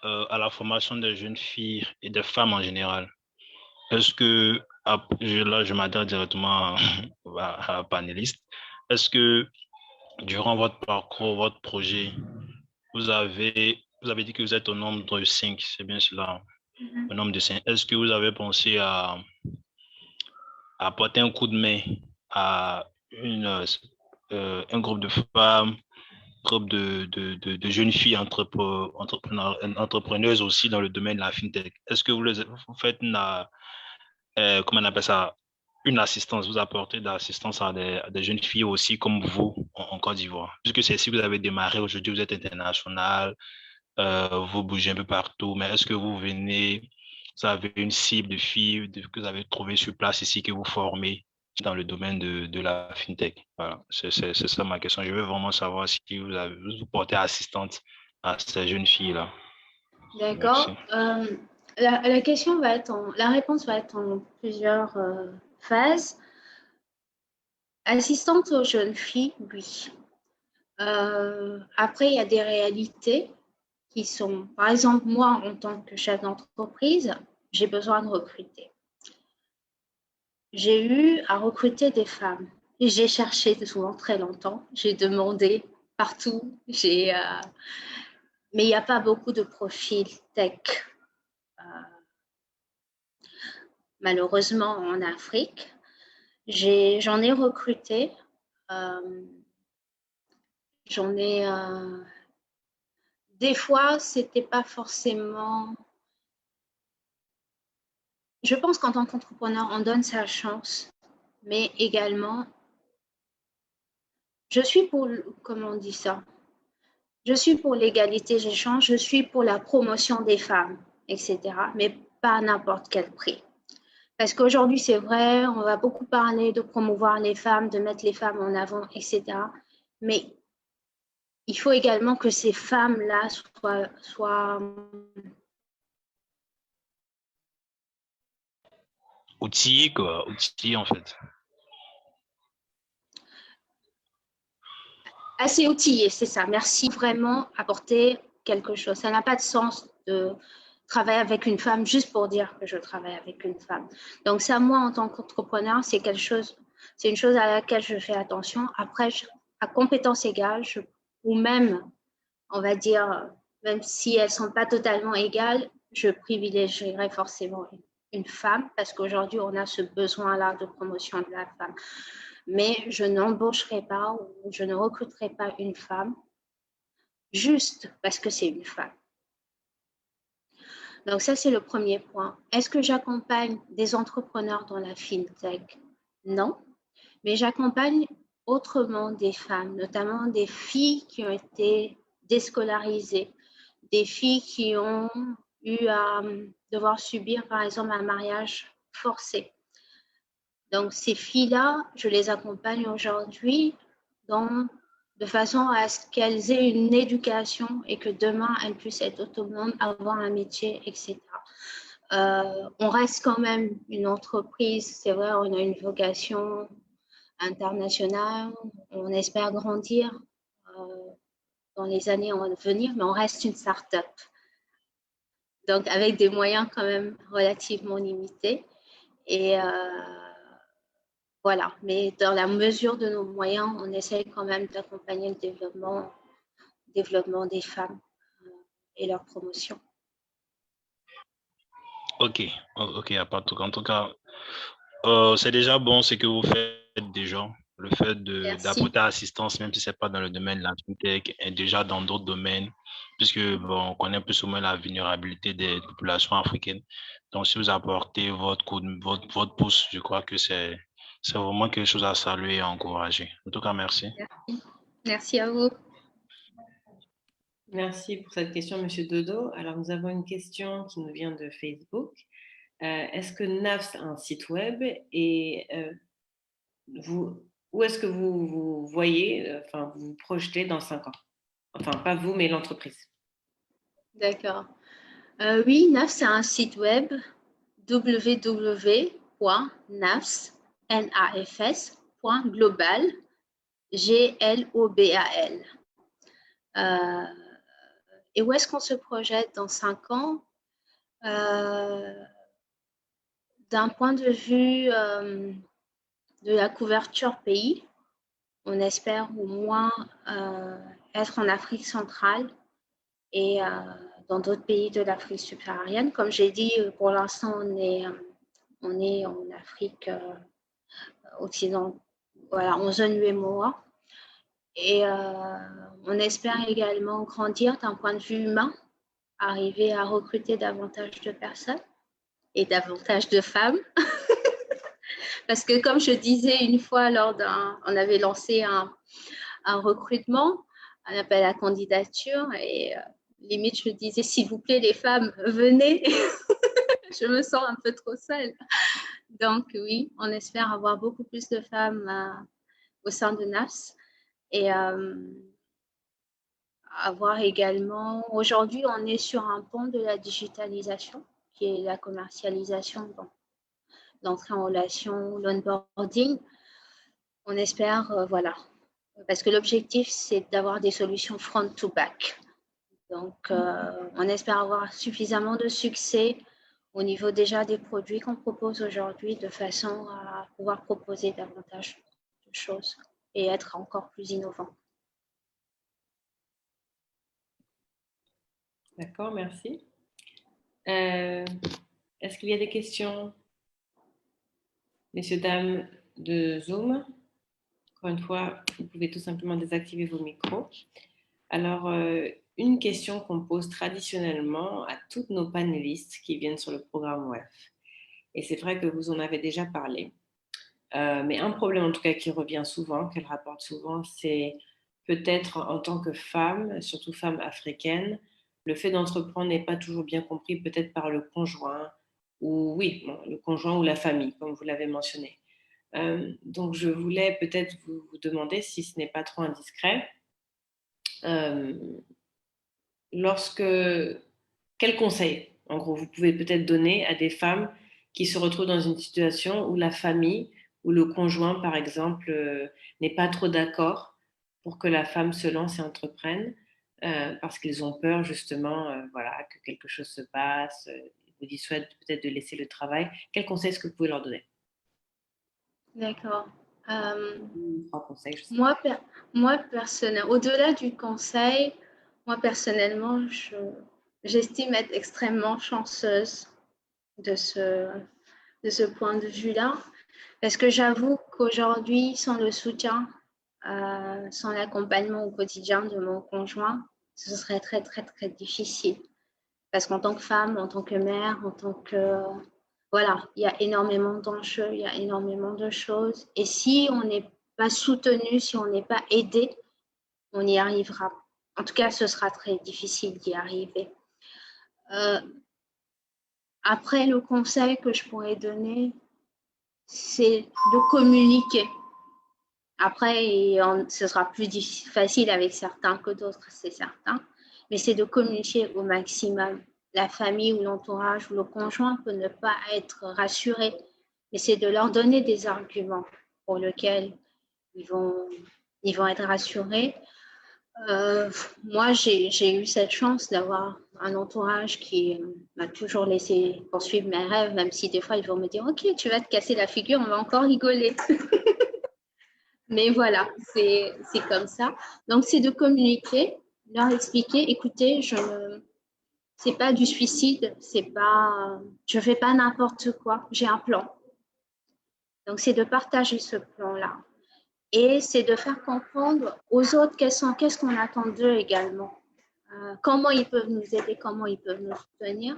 à la formation des jeunes filles et des femmes en général. Est-ce que, là, je m'adresse directement à la panéliste, est-ce que durant votre parcours, votre projet, vous avez dit que vous êtes au nombre de 5, c'est bien cela, au nombre de 5. Est-ce que vous avez pensé à apporter un coup de main à un groupe de femmes, groupe de jeunes filles entrepreneuses aussi dans le domaine de la fintech? Est-ce que vous faites comment on appelle ça, une assistance, vous apportez de l'assistance à des jeunes filles aussi comme vous en Côte d'Ivoire? Puisque c'est si vous avez démarré aujourd'hui, vous êtes international, vous bougez un peu partout, mais est-ce que vous avez une cible de filles que vous avez trouvé sur place ici, que vous formez dans le domaine de la fintech? Voilà, c'est ça ma question. Je veux vraiment savoir si vous portez assistante à ces jeunes filles-là. D'accord. La question la réponse va être en plusieurs phases. Assistante aux jeunes filles, oui. Après, il y a des réalités qui sont, par exemple, moi, en tant que chef d'entreprise, j'ai besoin de recruter. J'ai eu à recruter des femmes. Et j'ai cherché souvent très longtemps. J'ai demandé partout. Mais il n'y a pas beaucoup de profils tech. Malheureusement, en Afrique, j'en ai recruté. Des fois, c'était pas forcément. Je pense qu'en tant qu'entrepreneur, on donne sa chance, mais également, je suis pour, comment on dit ça? Je suis pour l'égalité des chances, je suis pour la promotion des femmes, etc., mais pas à n'importe quel prix. Parce qu'aujourd'hui, c'est vrai, on va beaucoup parler de promouvoir les femmes, de mettre les femmes en avant, etc., mais il faut également que ces femmes-là soient outillées, quoi, outillées en fait. assez outillées, c'est ça. Merci vraiment apporter quelque chose. Ça n'a pas de sens de travailler avec une femme juste pour dire que je travaille avec une femme. Donc ça, moi, en tant qu'entrepreneur, c'est une chose à laquelle je fais attention. Après, à compétences égales, ou même, on va dire, même si elles ne sont pas totalement égales, je privilégierai forcément une femme, parce qu'aujourd'hui, on a ce besoin-là de promotion de la femme. Mais je n'embaucherai pas ou je ne recruterai pas une femme juste parce que c'est une femme. Donc ça, c'est le premier point. Est-ce que j'accompagne des entrepreneurs dans la fintech? Non, mais j'accompagne autrement des femmes, notamment des filles qui ont été déscolarisées, des filles qui ont eu à devoir subir, par exemple, un mariage forcé. Donc, ces filles-là, je les accompagne aujourd'hui de façon à ce qu'elles aient une éducation et que demain, elles puissent être autonomes, avoir un métier, etc. On reste quand même une entreprise, c'est vrai, on a une vocation internationale, on espère grandir dans les années à venir, mais on reste une start-up. Donc, avec des moyens quand même relativement limités. Et voilà, mais dans la mesure de nos moyens, on essaye quand même d'accompagner le développement des femmes et leur promotion. Ok, ok, à part tout. En tout cas, c'est déjà bon ce que vous faites déjà. Le fait d'apporter assistance, même si ce n'est pas dans le domaine de la fintech, et déjà dans d'autres domaines, puisque bon, on connaît plus ou moins la vulnérabilité des populations africaines. Donc, si vous apportez votre pouce, je crois que c'est vraiment quelque chose à saluer et à encourager. En tout cas, merci. Merci, merci à vous. Merci pour cette question, Monsieur Dodo. Alors, nous avons une question qui nous vient de Facebook. Est-ce que NAFS a un site web et où est-ce que vous voyez, vous vous projetez dans 5 ans? Enfin, pas vous, mais l'entreprise. D'accord. Oui, NAFS a un site web www.nafs.global, Global. Et où est-ce qu'on se projette dans 5 ans? D'un point de vue de la couverture pays, on espère au moins être en Afrique centrale et dans d'autres pays de l'Afrique subsaharienne. Comme j'ai dit, pour l'instant, on est en Afrique occidentale, voilà, en zone UEMOA. Et on espère également grandir d'un point de vue humain, arriver à recruter davantage de personnes et davantage de femmes. Parce que comme je disais une fois, on avait lancé un recrutement, un appel à candidature, et limite je disais, s'il vous plaît les femmes, venez. Je me sens un peu trop seule. Donc oui, on espère avoir beaucoup plus de femmes au sein de NAFS. Et avoir également, aujourd'hui on est sur un pont de la digitalisation, qui est la commercialisation, l'entrée en relation, l'onboarding. On espère, voilà, parce que l'objectif, c'est d'avoir des solutions front to back. Donc, on espère avoir suffisamment de succès au niveau déjà des produits qu'on propose aujourd'hui, de façon à pouvoir proposer davantage de choses et être encore plus innovant. D'accord, merci. Est-ce qu'il y a des questions, messieurs, dames de Zoom? Encore une fois, vous pouvez tout simplement désactiver vos micros. Alors, une question qu'on pose traditionnellement à toutes nos panélistes qui viennent sur le programme WEF. Et c'est vrai que vous en avez déjà parlé. Mais un problème en tout cas qui revient souvent, qu'elle rapporte souvent, c'est peut-être en tant que femme, surtout femme africaine, le fait d'entreprendre n'est pas toujours bien compris peut-être par le conjoint, ou oui, le conjoint ou la famille, comme vous l'avez mentionné. Donc je voulais peut-être vous demander, si ce n'est pas trop indiscret, quel conseil, en gros, vous pouvez peut-être donner à des femmes qui se retrouvent dans une situation où la famille ou le conjoint, par exemple, n'est pas trop d'accord pour que la femme se lance et entreprenne, parce qu'ils ont peur justement, voilà, que quelque chose se passe, vous dissuadent peut-être de laisser le travail. Quel conseil est-ce que vous pouvez leur donner? D'accord. 3 conseils, je sais. Moi personnellement, au-delà du conseil, moi personnellement, j'estime être extrêmement chanceuse de ce point de vue-là. Parce que j'avoue qu'aujourd'hui, sans le soutien, sans l'accompagnement au quotidien de mon conjoint, ce serait très, très, très difficile. Parce qu'en tant que femme, en tant que mère, en tant que... Voilà, il y a énormément d'enjeux, il y a énormément de choses. Et si on n'est pas soutenu, si on n'est pas aidé, on n'y arrivera. En tout cas, ce sera très difficile d'y arriver. Après, le conseil que je pourrais donner, c'est de communiquer. Après, ce sera plus facile avec certains que d'autres, c'est certain. Mais c'est de communiquer au maximum. La famille ou l'entourage ou le conjoint peut ne pas être rassuré, mais c'est de leur donner des arguments pour lesquels ils vont être rassurés. Moi, j'ai eu cette chance d'avoir un entourage qui m'a toujours laissé poursuivre mes rêves, même si des fois ils vont me dire « Ok, tu vas te casser la figure, on va encore rigoler ». Mais voilà, c'est comme ça. Donc, c'est de communiquer, leur expliquer, écoutez, c'est pas du suicide, je fais pas n'importe quoi, j'ai un plan. Donc, c'est de partager ce plan-là. Et c'est de faire comprendre aux autres qu'est-ce qu'on attend d'eux également. Comment ils peuvent nous aider, comment ils peuvent nous soutenir.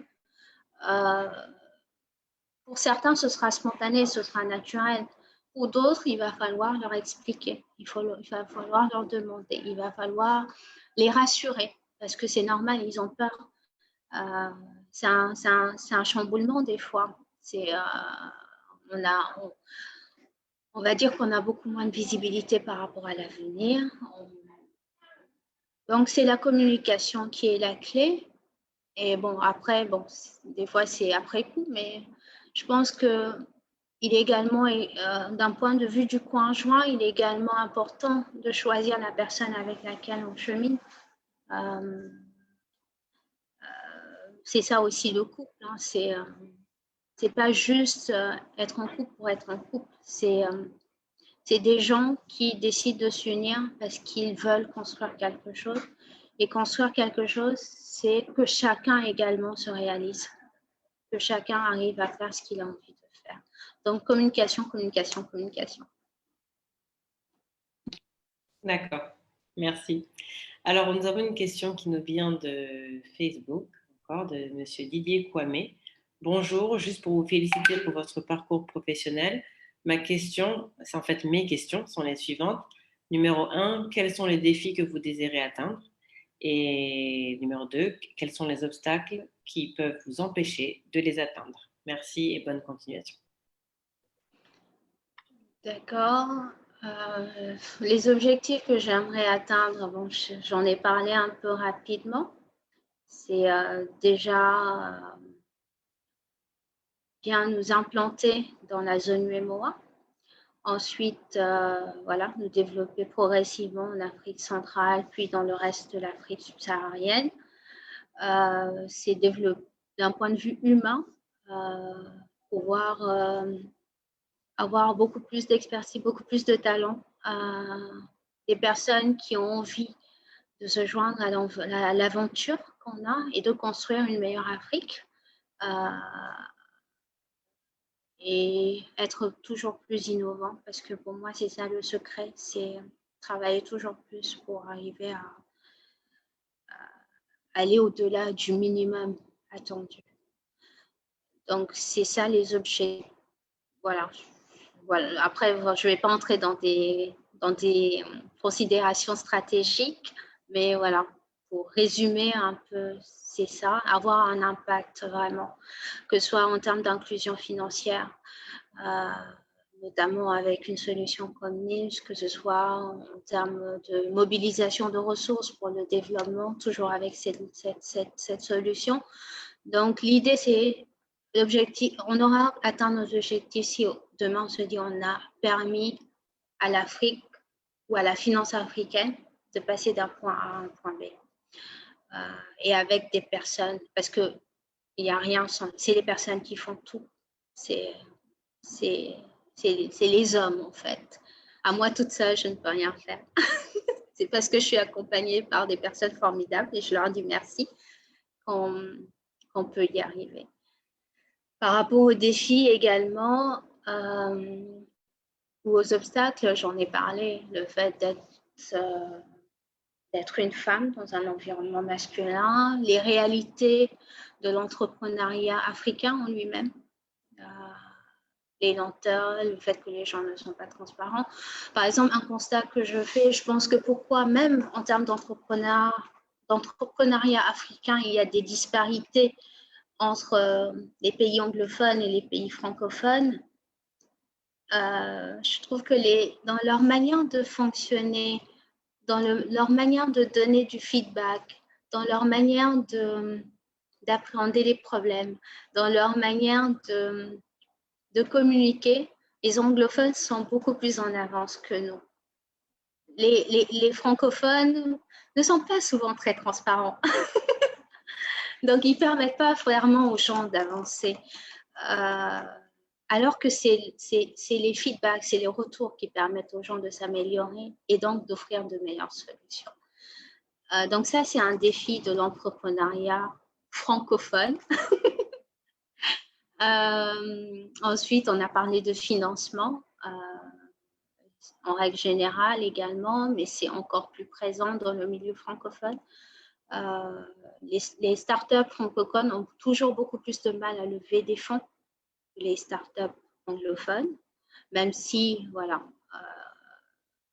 Pour certains, ce sera spontané, ce sera naturel. Pour d'autres, il va falloir leur expliquer, il va falloir leur demander, il va falloir les rassurer parce que c'est normal, ils ont peur. C'est un chamboulement des fois. On va dire qu'on a beaucoup moins de visibilité par rapport à l'avenir. Donc, c'est la communication qui est la clé. Et bon, après, des fois, c'est après coup, mais je pense que il est également, d'un point de vue du conjoint, il est également important de choisir la personne avec laquelle on chemine. C'est ça aussi le couple. Hein. C'est pas juste être en couple pour être en couple. C'est des gens qui décident de s'unir parce qu'ils veulent construire quelque chose. Et construire quelque chose, c'est que chacun également se réalise, que chacun arrive à faire ce qu'il a envie de faire. Donc, communication, communication, communication. D'accord, merci. Alors, nous avons une question qui nous vient de Facebook, encore de Monsieur Didier Kwame. Bonjour, juste pour vous féliciter pour votre parcours professionnel. Ma question, c'est en fait mes questions, sont les suivantes. Numéro 1, quels sont les défis que vous désirez atteindre? Et numéro 2, quels sont les obstacles qui peuvent vous empêcher de les atteindre? Merci et bonne continuation. D'accord. Les objectifs que j'aimerais atteindre, bon, j'en ai parlé un peu rapidement. C'est déjà bien nous implanter dans la zone UEMOA. Ensuite, voilà, nous développer progressivement en Afrique centrale, puis dans le reste de l'Afrique subsaharienne. C'est développer d'un point de vue humain, pouvoir avoir beaucoup plus d'expertise, beaucoup plus de talent, des personnes qui ont envie de se joindre à l'aventure qu'on a et de construire une meilleure Afrique. Et être toujours plus innovant, parce que pour moi, c'est ça le secret, c'est travailler toujours plus pour arriver à aller au-delà du minimum attendu. Donc, c'est ça les objets. Voilà. Après, je ne vais pas entrer dans des considérations stratégiques, mais voilà, pour résumer un peu, c'est ça, avoir un impact vraiment, que ce soit en termes d'inclusion financière, notamment avec une solution comme NILS, que ce soit en termes de mobilisation de ressources pour le développement, toujours avec cette solution. Donc, l'idée, c'est l'objectif, on aura atteint nos objectifs si demain on se dit on a permis à l'Afrique ou à la finance africaine de passer d'un point A à un point B. Et avec des personnes, parce qu'il n'y a rien sans, c'est les personnes qui font tout. C'est les hommes en fait. À moi toute seule, je ne peux rien faire. C'est parce que je suis accompagnée par des personnes formidables et je leur dis merci qu'on peut y arriver. Par rapport aux défis également, ou aux obstacles, j'en ai parlé, le fait d'être une femme dans un environnement masculin, les réalités de l'entrepreneuriat africain en lui-même, les lenteurs, le fait que les gens ne sont pas transparents. Par exemple, un constat que je fais, je pense que pourquoi même en termes d'entrepreneuriat africain, il y a des disparités entre les pays anglophones et les pays francophones. Je trouve que dans leur manière de fonctionner, dans leur manière de donner du feedback, dans leur manière d'appréhender les problèmes, dans leur manière de communiquer, les anglophones sont beaucoup plus en avance que nous. Les francophones ne sont pas souvent très transparents. Donc, ils ne permettent pas vraiment aux gens d'avancer. Alors que c'est les feedbacks, c'est les retours qui permettent aux gens de s'améliorer et donc d'offrir de meilleures solutions. Donc ça, c'est un défi de l'entrepreneuriat francophone. Ensuite, on a parlé de financement, en règle générale également, mais c'est encore plus présent dans le milieu francophone. Les startups francophones ont toujours beaucoup plus de mal à lever des fonds que les startups anglophones, même si, voilà,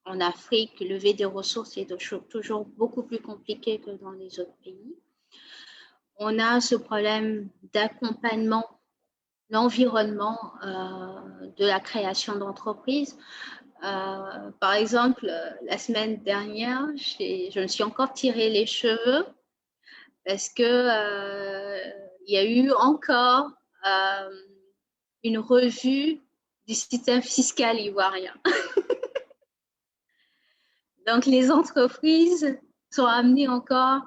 en Afrique, lever des ressources est toujours beaucoup plus compliqué que dans les autres pays. On a ce problème d'accompagnement, l'environnement de la création d'entreprises. Par exemple, la semaine dernière, je me suis encore tiré les cheveux parce que il y a eu encore une revue du système fiscal ivoirien. Donc, les entreprises sont amenées encore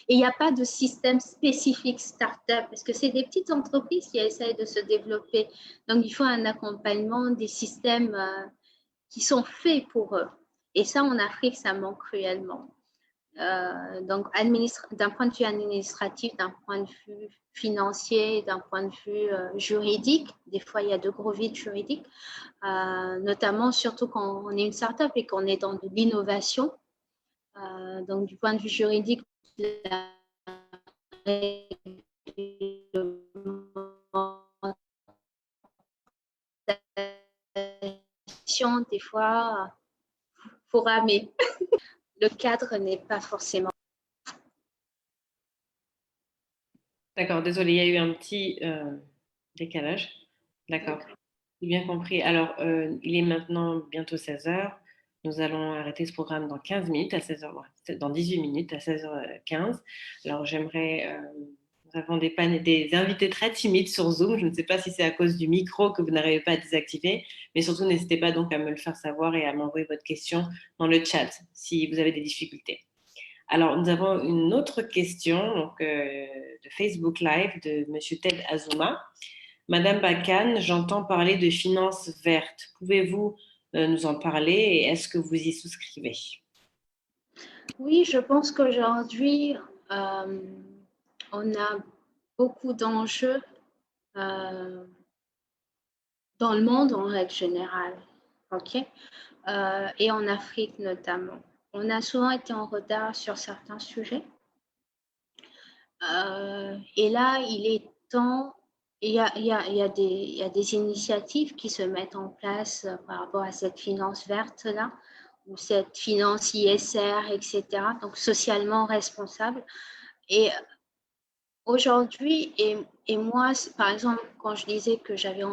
et il n'y a pas de système spécifique start-up parce que c'est des petites entreprises qui essayent de se développer. Donc, il faut un accompagnement des systèmes qui sont faits pour eux. Et ça, en Afrique, ça manque cruellement. Donc, d'un point de vue administratif, d'un point de vue financier, d'un point de vue juridique, des fois, il y a de gros vides juridiques, notamment surtout quand on est une start-up et qu'on est dans de l'innovation. Donc, du point de vue juridique, la réglementation, des fois, faut ramer. Le cadre n'est pas forcément. D'accord, désolé, il y a eu un petit décalage. D'accord, j'ai bien compris. Alors, il est maintenant bientôt 16 heures. Nous allons arrêter ce programme dans 15 minutes, à 16 heures, dans 18 minutes, à 16h15. Alors, j'aimerais... nous avons des invités très timides sur Zoom. Je ne sais pas si c'est à cause du micro que vous n'arrivez pas à désactiver, mais surtout, n'hésitez pas donc à me le faire savoir et à m'envoyer votre question dans le chat si vous avez des difficultés. Alors, nous avons une autre question donc, de Facebook Live de M. Ted Azuma. Madame Bakan, j'entends parler de finances vertes. Pouvez-vous nous en parler et est-ce que vous y souscrivez? Oui, je pense qu'aujourd'hui, on a beaucoup d'enjeux dans le monde en règle générale, ok, et en Afrique notamment. On a souvent été en retard sur certains sujets. Et là, il est temps, il y a des initiatives qui se mettent en place par rapport à cette finance verte-là, ou cette finance ISR, etc., donc socialement responsable. Et aujourd'hui, et moi, par exemple, quand je disais que j'avais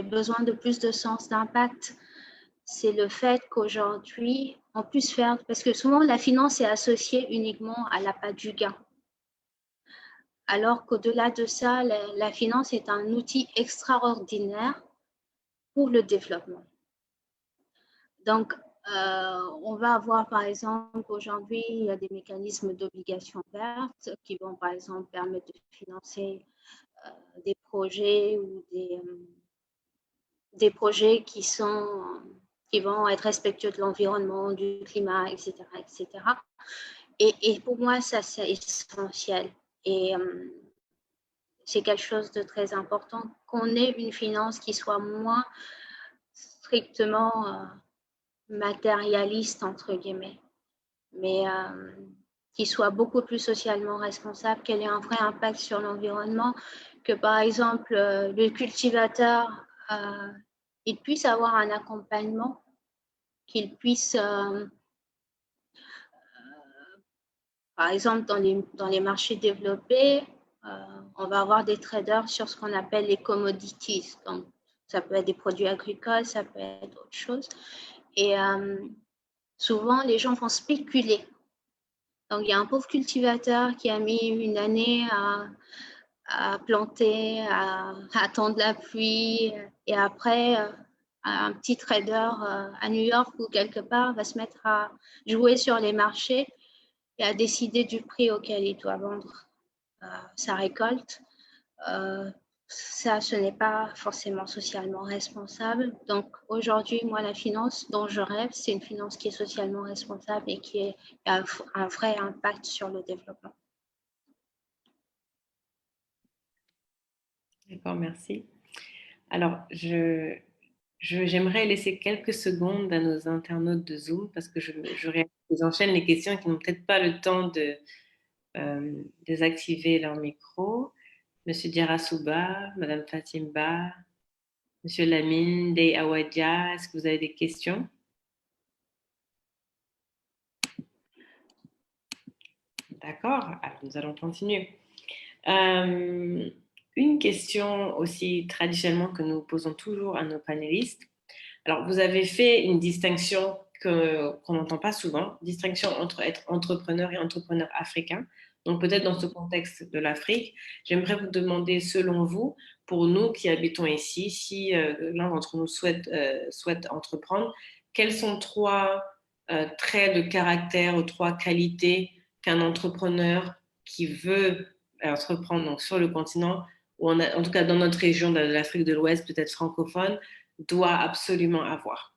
besoin de plus de sens d'impact, c'est le fait qu'aujourd'hui, on puisse faire, parce que souvent la finance est associée uniquement à l'appât du gain. Alors qu'au-delà de ça, la finance est un outil extraordinaire pour le développement. Donc, on va avoir, par exemple, aujourd'hui, il y a des mécanismes d'obligation verte qui vont, par exemple, permettre de financer des projets ou des projets qui vont être respectueux de l'environnement, du climat, etc., etc. Et pour moi, ça, c'est essentiel. Et c'est quelque chose de très important, qu'on ait une finance qui soit moins strictement matérialiste, entre guillemets, mais qui soit beaucoup plus socialement responsable, qu'elle ait un vrai impact sur l'environnement, que par exemple le cultivateur, il puisse avoir un accompagnement, qu'il puisse, par exemple, dans les marchés développés, on va avoir des traders sur ce qu'on appelle les commodities. Donc, ça peut être des produits agricoles, ça peut être autre chose. Et souvent, les gens vont spéculer. Donc, il y a un pauvre cultivateur qui a mis une année à planter, à attendre la pluie. Et après, un petit trader à New York ou quelque part va se mettre à jouer sur les marchés et à décider du prix auquel il doit vendre sa récolte. Ça, ce n'est pas forcément socialement responsable. Donc aujourd'hui, moi, la finance dont je rêve, c'est une finance qui est socialement responsable et qui a un vrai impact sur le développement. D'accord, merci. Alors, j'aimerais laisser quelques secondes à nos internautes de Zoom parce que ils enchaînent les questions et qui n'ont peut-être pas le temps de désactiver leur micro. Monsieur Diarasouba, Madame Fatimba, Monsieur Lamine, Dey Awadja, est-ce que vous avez des questions? D'accord, alors nous allons continuer. Une question aussi traditionnellement que nous posons toujours à nos panélistes. Alors, vous avez fait une distinction qu'on n'entend pas souvent, distinction entre être entrepreneur et entrepreneur africain. Donc, peut-être dans ce contexte de l'Afrique, j'aimerais vous demander, selon vous, pour nous qui habitons ici, si l'un d'entre nous souhaite entreprendre, quels sont trois traits de caractère ou trois qualités qu'un entrepreneur qui veut entreprendre donc, sur le continent, ou en tout cas dans notre région de l'Afrique de l'Ouest, peut-être francophone, doit absolument avoir?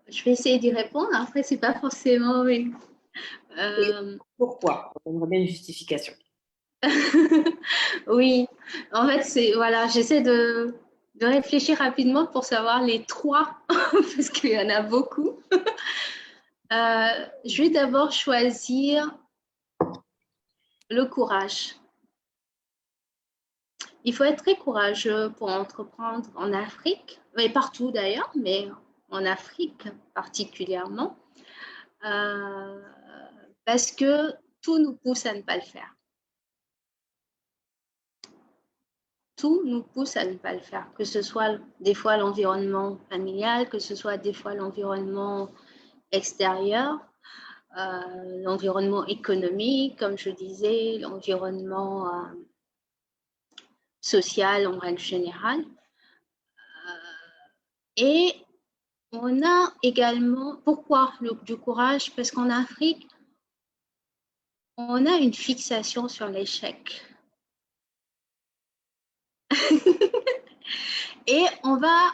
Je vais essayer d'y répondre. Après, c'est pas forcément. Oui. Pourquoi? On aimerait bien une justification. Oui, en fait, voilà, j'essaie de réfléchir rapidement pour savoir les trois, parce qu'il y en a beaucoup. Je vais d'abord choisir le courage. Il faut être très courageux pour entreprendre en Afrique, et partout d'ailleurs, mais en Afrique particulièrement, parce que tout nous pousse à ne pas le faire. Tout nous pousse à ne pas le faire, que ce soit des fois l'environnement familial, que ce soit des fois l'environnement extérieur, l'environnement économique, comme je disais, l'environnement social en règle générale. Et on a également, pourquoi du courage? Parce qu'en Afrique, on a une fixation sur l'échec. Et on va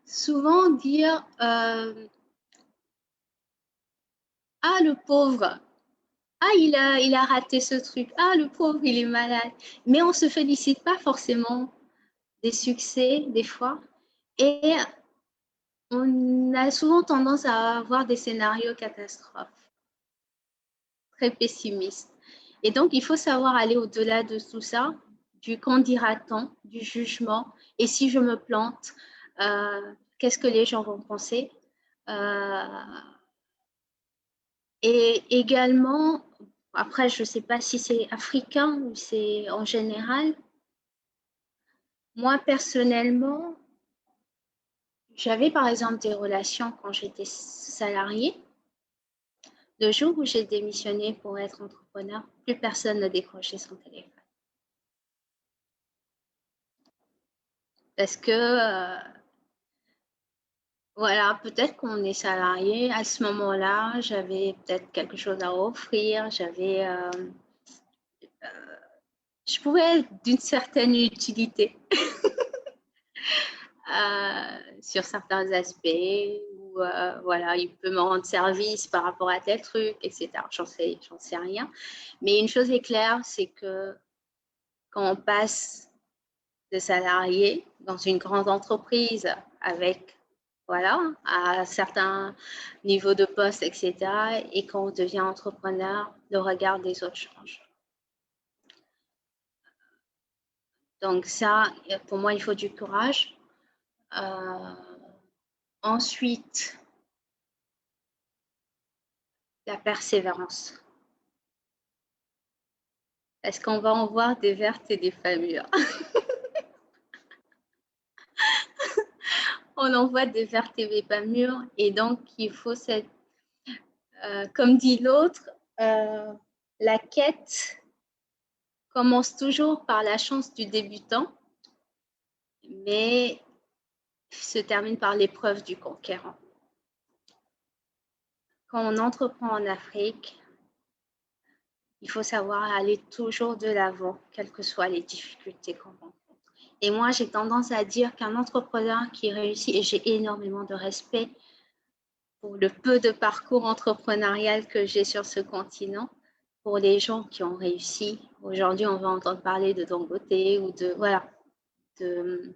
souvent dire ah, le pauvre, ah, il a raté ce truc, ah, le pauvre, il est malade. Mais on ne se félicite pas forcément des succès, des fois. Et on a souvent tendance à avoir des scénarios catastrophes, très pessimistes. Et donc, il faut savoir aller au-delà de tout ça, du qu'en dira-t-on, du jugement. Et si je me plante, qu'est-ce que les gens vont penser? Et également, après, je ne sais pas si c'est africain ou c'est en général. Moi, personnellement, j'avais par exemple des relations quand j'étais salariée. Le jour où j'ai démissionné pour être entrepreneur, plus personne ne décrochait son téléphone. Parce que, voilà, peut-être qu'on est salarié. À ce moment-là, j'avais peut-être quelque chose à offrir. Je pouvais être d'une certaine utilité sur certains aspects. ou voilà, il peut me rendre service par rapport à tel truc, etc. J'en sais rien. Mais une chose est claire, c'est que quand on passe de salarié dans une grande entreprise avec, voilà, à certains niveaux de poste, etc., et quand on devient entrepreneur, le regard des autres change. Donc ça, pour moi, il faut du courage. Ensuite, la persévérance. Est-ce qu'on va en voir des vertes et des pas mûres? On en voit des vertes et des pas mûres, et donc il faut cette, comme dit l'autre, la quête commence toujours par la chance du débutant, mais se termine par l'épreuve du conquérant. Quand on entreprend en Afrique, il faut savoir aller toujours de l'avant, quelles que soient les difficultés qu'on rencontre. Et moi, j'ai tendance à dire qu'un entrepreneur qui réussit, et j'ai énormément de respect pour le peu de parcours entrepreneurial que j'ai sur ce continent, pour les gens qui ont réussi. Aujourd'hui, on va entendre parler de Dangote ou de, voilà, de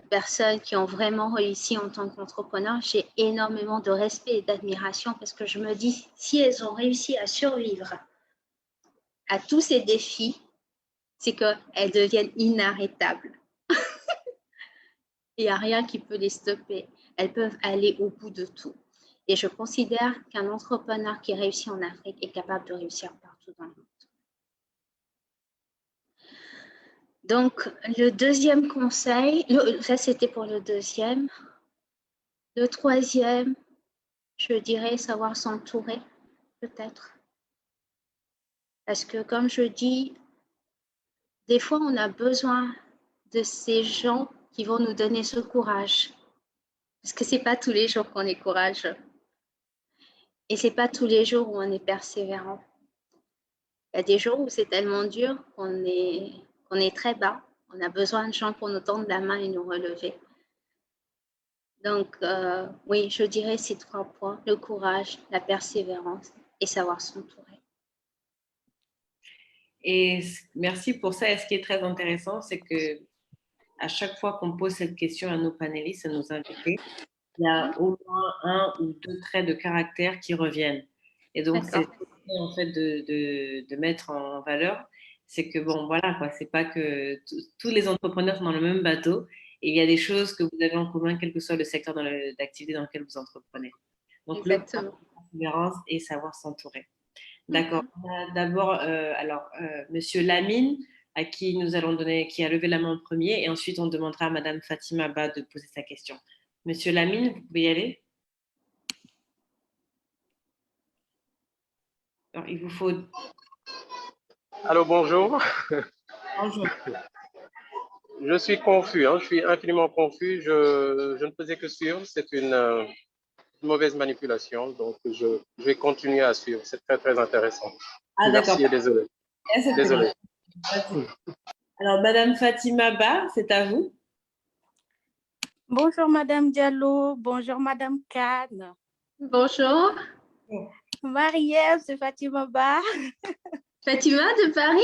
personnes qui ont vraiment réussi en tant qu'entrepreneur. J'ai énormément de respect et d'admiration parce que je me dis, si elles ont réussi à survivre à tous ces défis, c'est qu'elles deviennent inarrêtables. Il n'y a rien qui peut les stopper. Elles peuvent aller au bout de tout. Et je considère qu'un entrepreneur qui réussit en Afrique est capable de réussir partout dans le monde. Donc, le deuxième conseil, ça c'était pour le deuxième. Le troisième, je dirais savoir s'entourer, peut-être. Parce que comme je dis, des fois on a besoin de ces gens qui vont nous donner ce courage. Parce que ce n'est pas tous les jours qu'on est courageux. Et ce n'est pas tous les jours où on est persévérant. Il y a des jours où c'est tellement dur qu'on est très bas. On a besoin de gens pour nous tendre la main et nous relever. Donc, oui, je dirais ces 3 points, le courage, la persévérance et savoir s'entourer. Et merci pour ça. Et ce qui est très intéressant, c'est que à chaque fois qu'on pose cette question à nos panélistes, à nos invités, il y a au moins 1 ou 2 traits de caractère qui reviennent. Et donc, c'est en fait de mettre en valeur, c'est que bon, voilà, quoi, c'est pas que tous les entrepreneurs sont dans le même bateau et il y a des choses que vous avez en commun, quel que soit le secteur d'activité dans lequel vous entreprenez. Donc, exactement. le persévérance et savoir s'entourer. D'accord. D'abord, Monsieur Lamine, à qui nous allons donner, qui a levé la main en premier, et ensuite on demandera à Madame Fatima Ba de poser sa question. Monsieur Lamine, vous pouvez y aller. Alors, il vous faut. Allô, bonjour. Bonjour. Je suis confus, je suis infiniment confus. Je ne faisais que suivre. C'est une mauvaise manipulation, donc je vais continuer à suivre. C'est très, très intéressant. Ah, merci et désolé. Désolé. Alors, Madame Fatima Ba, c'est à vous. Bonjour, Madame Diallo. Bonjour, Madame Kane. Bonjour. Marie-Ève, c'est Fatima Ba. Fatima de Paris?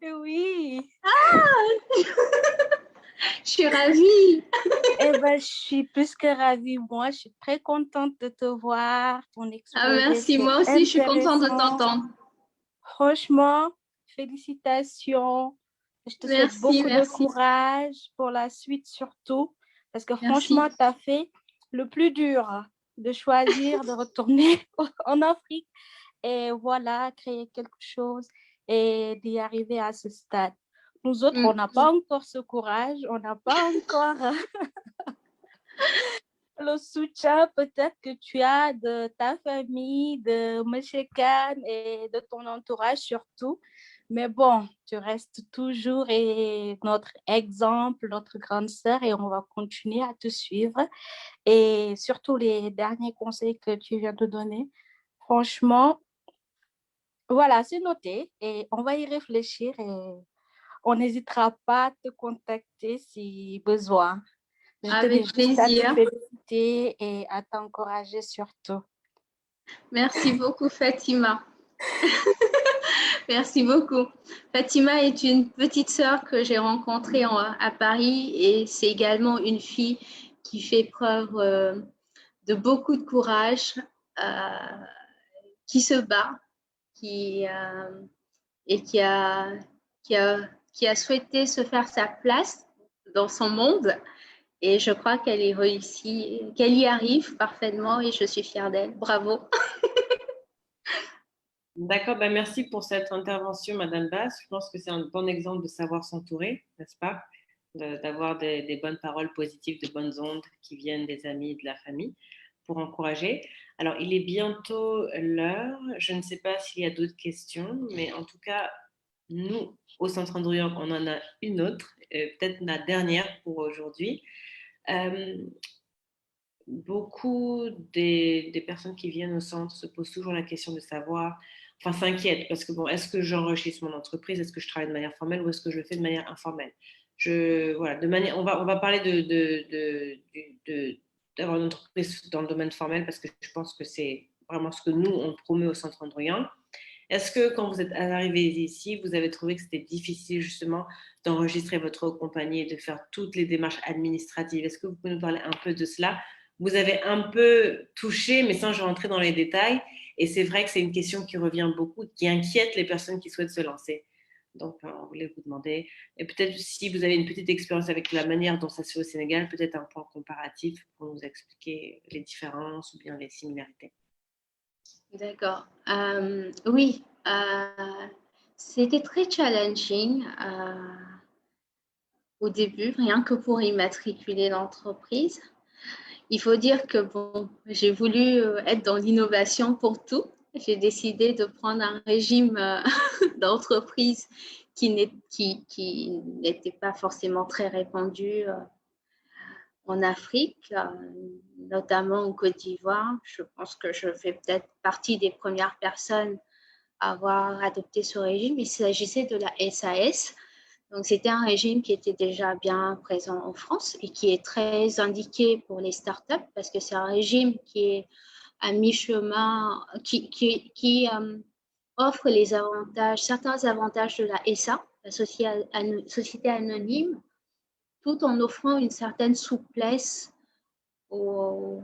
Oui. Ah, je suis ravie. Eh ben, je suis plus que ravie. Moi, je suis très contente de te voir. Ton exposé, merci, moi aussi, je suis contente de t'entendre. Franchement, félicitations. Je te souhaite beaucoup de courage pour la suite surtout. Parce que franchement, tu as fait le plus dur de choisir de retourner en Afrique et voilà, créer quelque chose et d'y arriver à ce stade. Nous autres, on n'a pas encore ce courage, on n'a pas encore le soutien peut-être que tu as de ta famille, de M. Khan et de ton entourage surtout. Mais bon, tu restes toujours notre exemple, notre grande sœur et on va continuer à te suivre. Et surtout les derniers conseils que tu viens de donner, franchement, voilà, c'est noté et on va y réfléchir et on n'hésitera pas à te contacter si besoin. Avec plaisir. t'écouter et à t'encourager surtout. Merci beaucoup, Fatima. Merci beaucoup. Fatima est une petite sœur que j'ai rencontrée à Paris et c'est également une fille qui fait preuve de beaucoup de courage, qui se bat, et qui a souhaité se faire sa place dans son monde. Et je crois qu'elle y réussit, qu'elle y arrive parfaitement et je suis fière d'elle. Bravo. D'accord, ben merci pour cette intervention, Madame Basse. Je pense que c'est un bon exemple de savoir s'entourer, n'est-ce pas? D'avoir des bonnes paroles positives, de bonnes ondes qui viennent des amis et de la famille pour encourager. Alors, il est bientôt l'heure. Je ne sais pas s'il y a d'autres questions, mais en tout cas, nous, au Centre Andrian, on en a une autre, peut-être la dernière pour aujourd'hui. Beaucoup des personnes qui viennent au centre se posent toujours la question de savoir, enfin s'inquiètent parce que bon, est-ce que j'enregistre mon entreprise, est-ce que je travaille de manière formelle ou est-ce que je le fais de manière informelle? Voilà, on va parler d'avoir une entreprise dans le domaine formel parce que je pense que c'est vraiment ce que nous on promeut au Centre Andrian. Est-ce que quand vous êtes arrivé ici, vous avez trouvé que c'était difficile justement d'enregistrer votre compagnie et de faire toutes les démarches administratives? Est-ce que vous pouvez nous parler un peu de cela? Vous avez un peu touché, mais sans rentrer dans les détails. Et c'est vrai que c'est une question qui revient beaucoup, qui inquiète les personnes qui souhaitent se lancer. Donc, on voulait vous demander, et peut-être si vous avez une petite expérience avec la manière dont ça se fait au Sénégal, peut-être un point comparatif pour nous expliquer les différences ou bien les similarités. D'accord. Oui, c'était très challenging au début, rien que pour immatriculer l'entreprise. Il faut dire que bon, j'ai voulu être dans l'innovation pour tout. J'ai décidé de prendre un régime d'entreprise qui n'était pas forcément très répandu en Afrique, notamment en Côte d'Ivoire. Je pense que je fais peut-être partie des premières personnes à avoir adopté ce régime. Il s'agissait de la SAS. Donc, c'était un régime qui était déjà bien présent en France et qui est très indiqué pour les startups parce que c'est un régime qui est à mi-chemin, qui offre les avantages, certains avantages de la SA, la société anonyme, tout en offrant une certaine souplesse aux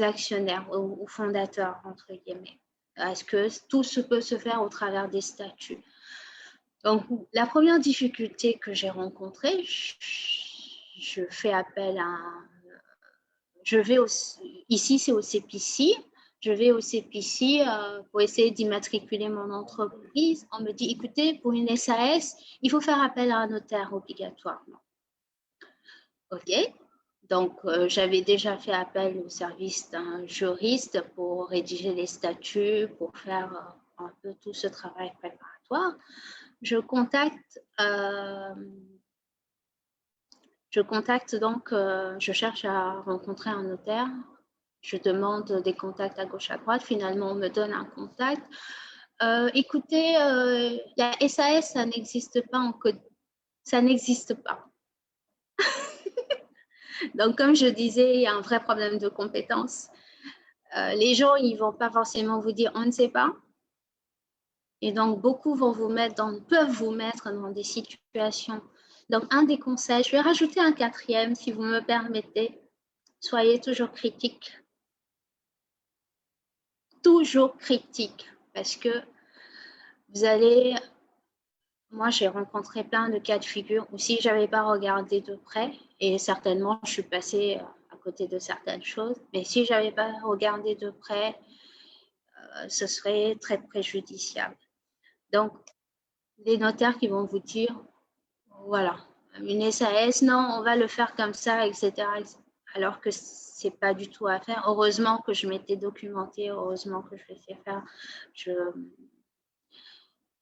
actionnaires, aux fondateurs, entre guillemets. Est-ce que tout se peut se faire au travers des statuts? Donc, la première difficulté que j'ai rencontrée, je fais appel à... ici, c'est au CPC. Je vais au CPC pour essayer d'immatriculer mon entreprise. On me dit, écoutez, pour une SAS, il faut faire appel à un notaire obligatoirement. OK. Donc, j'avais déjà fait appel au service d'un juriste pour rédiger les statuts, pour faire un peu tout ce travail préparatoire. Je contacte donc, je cherche à rencontrer un notaire. Je demande des contacts à gauche, à droite. Finalement, on me donne un contact. Écoutez, la SAS, ça n'existe pas en Côte. Ça n'existe pas. Donc, comme je disais, il y a un vrai problème de compétences. Les gens, ils ne vont pas forcément vous dire on ne sait pas. Et donc, beaucoup peuvent vous mettre dans des situations. Donc, un des conseils, je vais rajouter un quatrième, si vous me permettez. Soyez toujours critique. Toujours critique. Parce que vous allez... Moi, j'ai rencontré plein de cas de figure où si je n'avais pas regardé de près, et certainement, je suis passée à côté de certaines choses, mais si je n'avais pas regardé de près, ce serait très préjudiciable. Donc, les notaires qui vont vous dire, voilà, une SAS, non, on va le faire comme ça, etc. Alors que ce n'est pas du tout à faire. Heureusement que je m'étais documentée, heureusement que je laissais faire.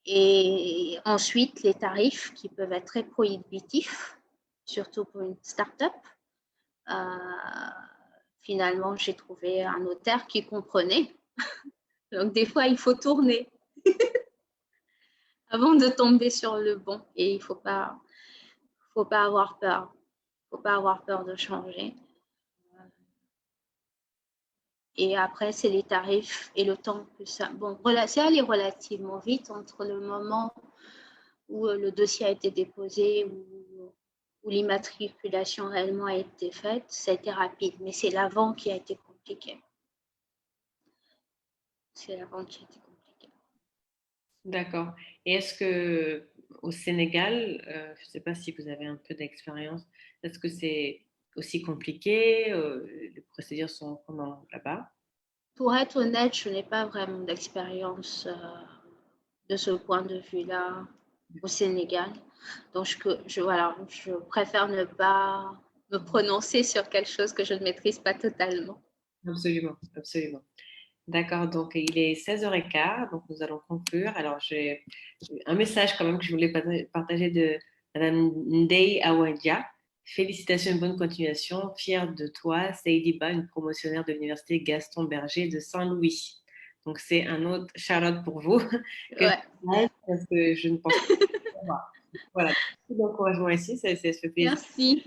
Et ensuite, les tarifs qui peuvent être très prohibitifs, surtout pour une start-up. Finalement, j'ai trouvé un notaire qui comprenait. Donc, des fois, il faut tourner avant de tomber sur le bon. Et il ne faut pas avoir peur. Il ne faut pas avoir peur de changer. Et après, c'est les tarifs et le temps que ça... Bon, c'est allé relativement vite entre le moment où le dossier a été déposé, où l'immatriculation réellement a été faite. Ça a été rapide, mais c'est l'avant qui a été compliqué. C'est l'avant qui a été compliqué. D'accord. Et est-ce que au Sénégal, je ne sais pas si vous avez un peu d'expérience, est-ce que c'est aussi compliqué? Les procédures sont comment là-bas? Pour être honnête, je n'ai pas vraiment d'expérience de ce point de vue-là au Sénégal. Donc, je préfère ne pas me prononcer sur quelque chose que je ne maîtrise pas totalement. Absolument, absolument. D'accord, donc il est 16h15, donc nous allons conclure. Alors, j'ai un message quand même que je voulais partager de Madame Ndeye Awadja. Félicitations et bonne continuation. Fière de toi, Seydiba, une promotionnaire de l'université Gaston Berger de Saint-Louis. Donc, c'est un autre shout-out pour vous. Parce que je ne pense pas. Voilà, beaucoup d'encouragement ici, ça fait plaisir. Merci.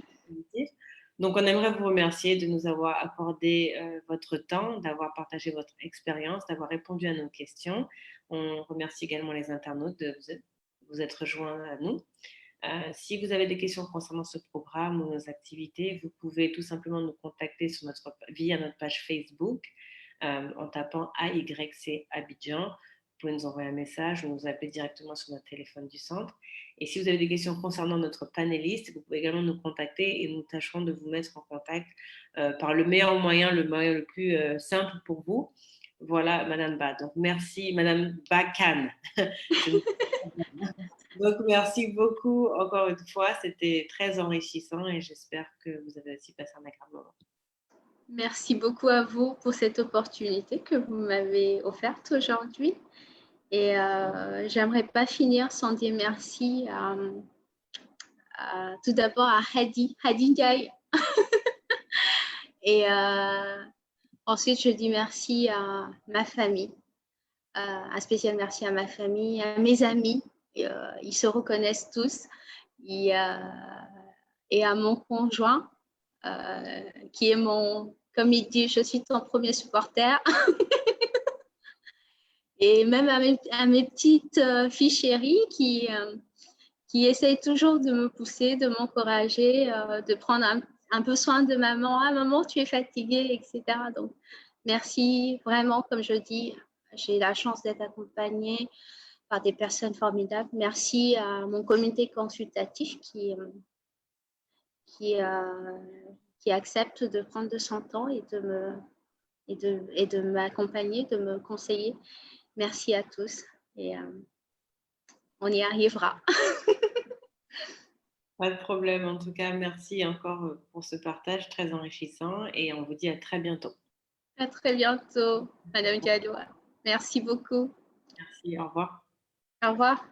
Donc, on aimerait vous remercier de nous avoir accordé votre temps, d'avoir partagé votre expérience, d'avoir répondu à nos questions. On remercie également les internautes de vous être rejoints à nous. Si vous avez des questions concernant ce programme ou nos activités, vous pouvez tout simplement nous contacter via notre page Facebook en tapant AYC Abidjan. Vous pouvez nous envoyer un message ou nous appeler directement sur notre téléphone du centre. Et si vous avez des questions concernant notre panéliste, vous pouvez également nous contacter et nous tâcherons de vous mettre en contact par le meilleur moyen, le moyen le plus simple pour vous. Voilà, Madame Ba. Donc, merci, Madame Bakan. Donc, merci beaucoup encore une fois. C'était très enrichissant et j'espère que vous avez aussi passé un agréable moment. Merci beaucoup à vous pour cette opportunité que vous m'avez offerte aujourd'hui. Et j'aimerais pas finir sans dire merci tout d'abord à Hadi Ndiaye. Et ensuite, je dis merci à ma famille. Un spécial merci à ma famille, à mes amis. Ils se reconnaissent tous. Et à mon conjoint, qui est comme il dit, je suis ton premier supporter. Et même à mes petites filles chéries qui essayent toujours de me pousser, de m'encourager, de prendre un peu soin de maman. Ah, maman, tu es fatiguée, etc. Donc, merci vraiment, comme je dis, j'ai la chance d'être accompagnée par des personnes formidables. Merci à mon comité consultatif qui accepte de prendre de son temps et de m'accompagner, de me conseiller. Merci à tous et on y arrivera. Pas de problème. En tout cas, merci encore pour ce partage très enrichissant et on vous dit à très bientôt. À très bientôt, Madame Diallo. Merci beaucoup. Merci, au revoir. Au revoir.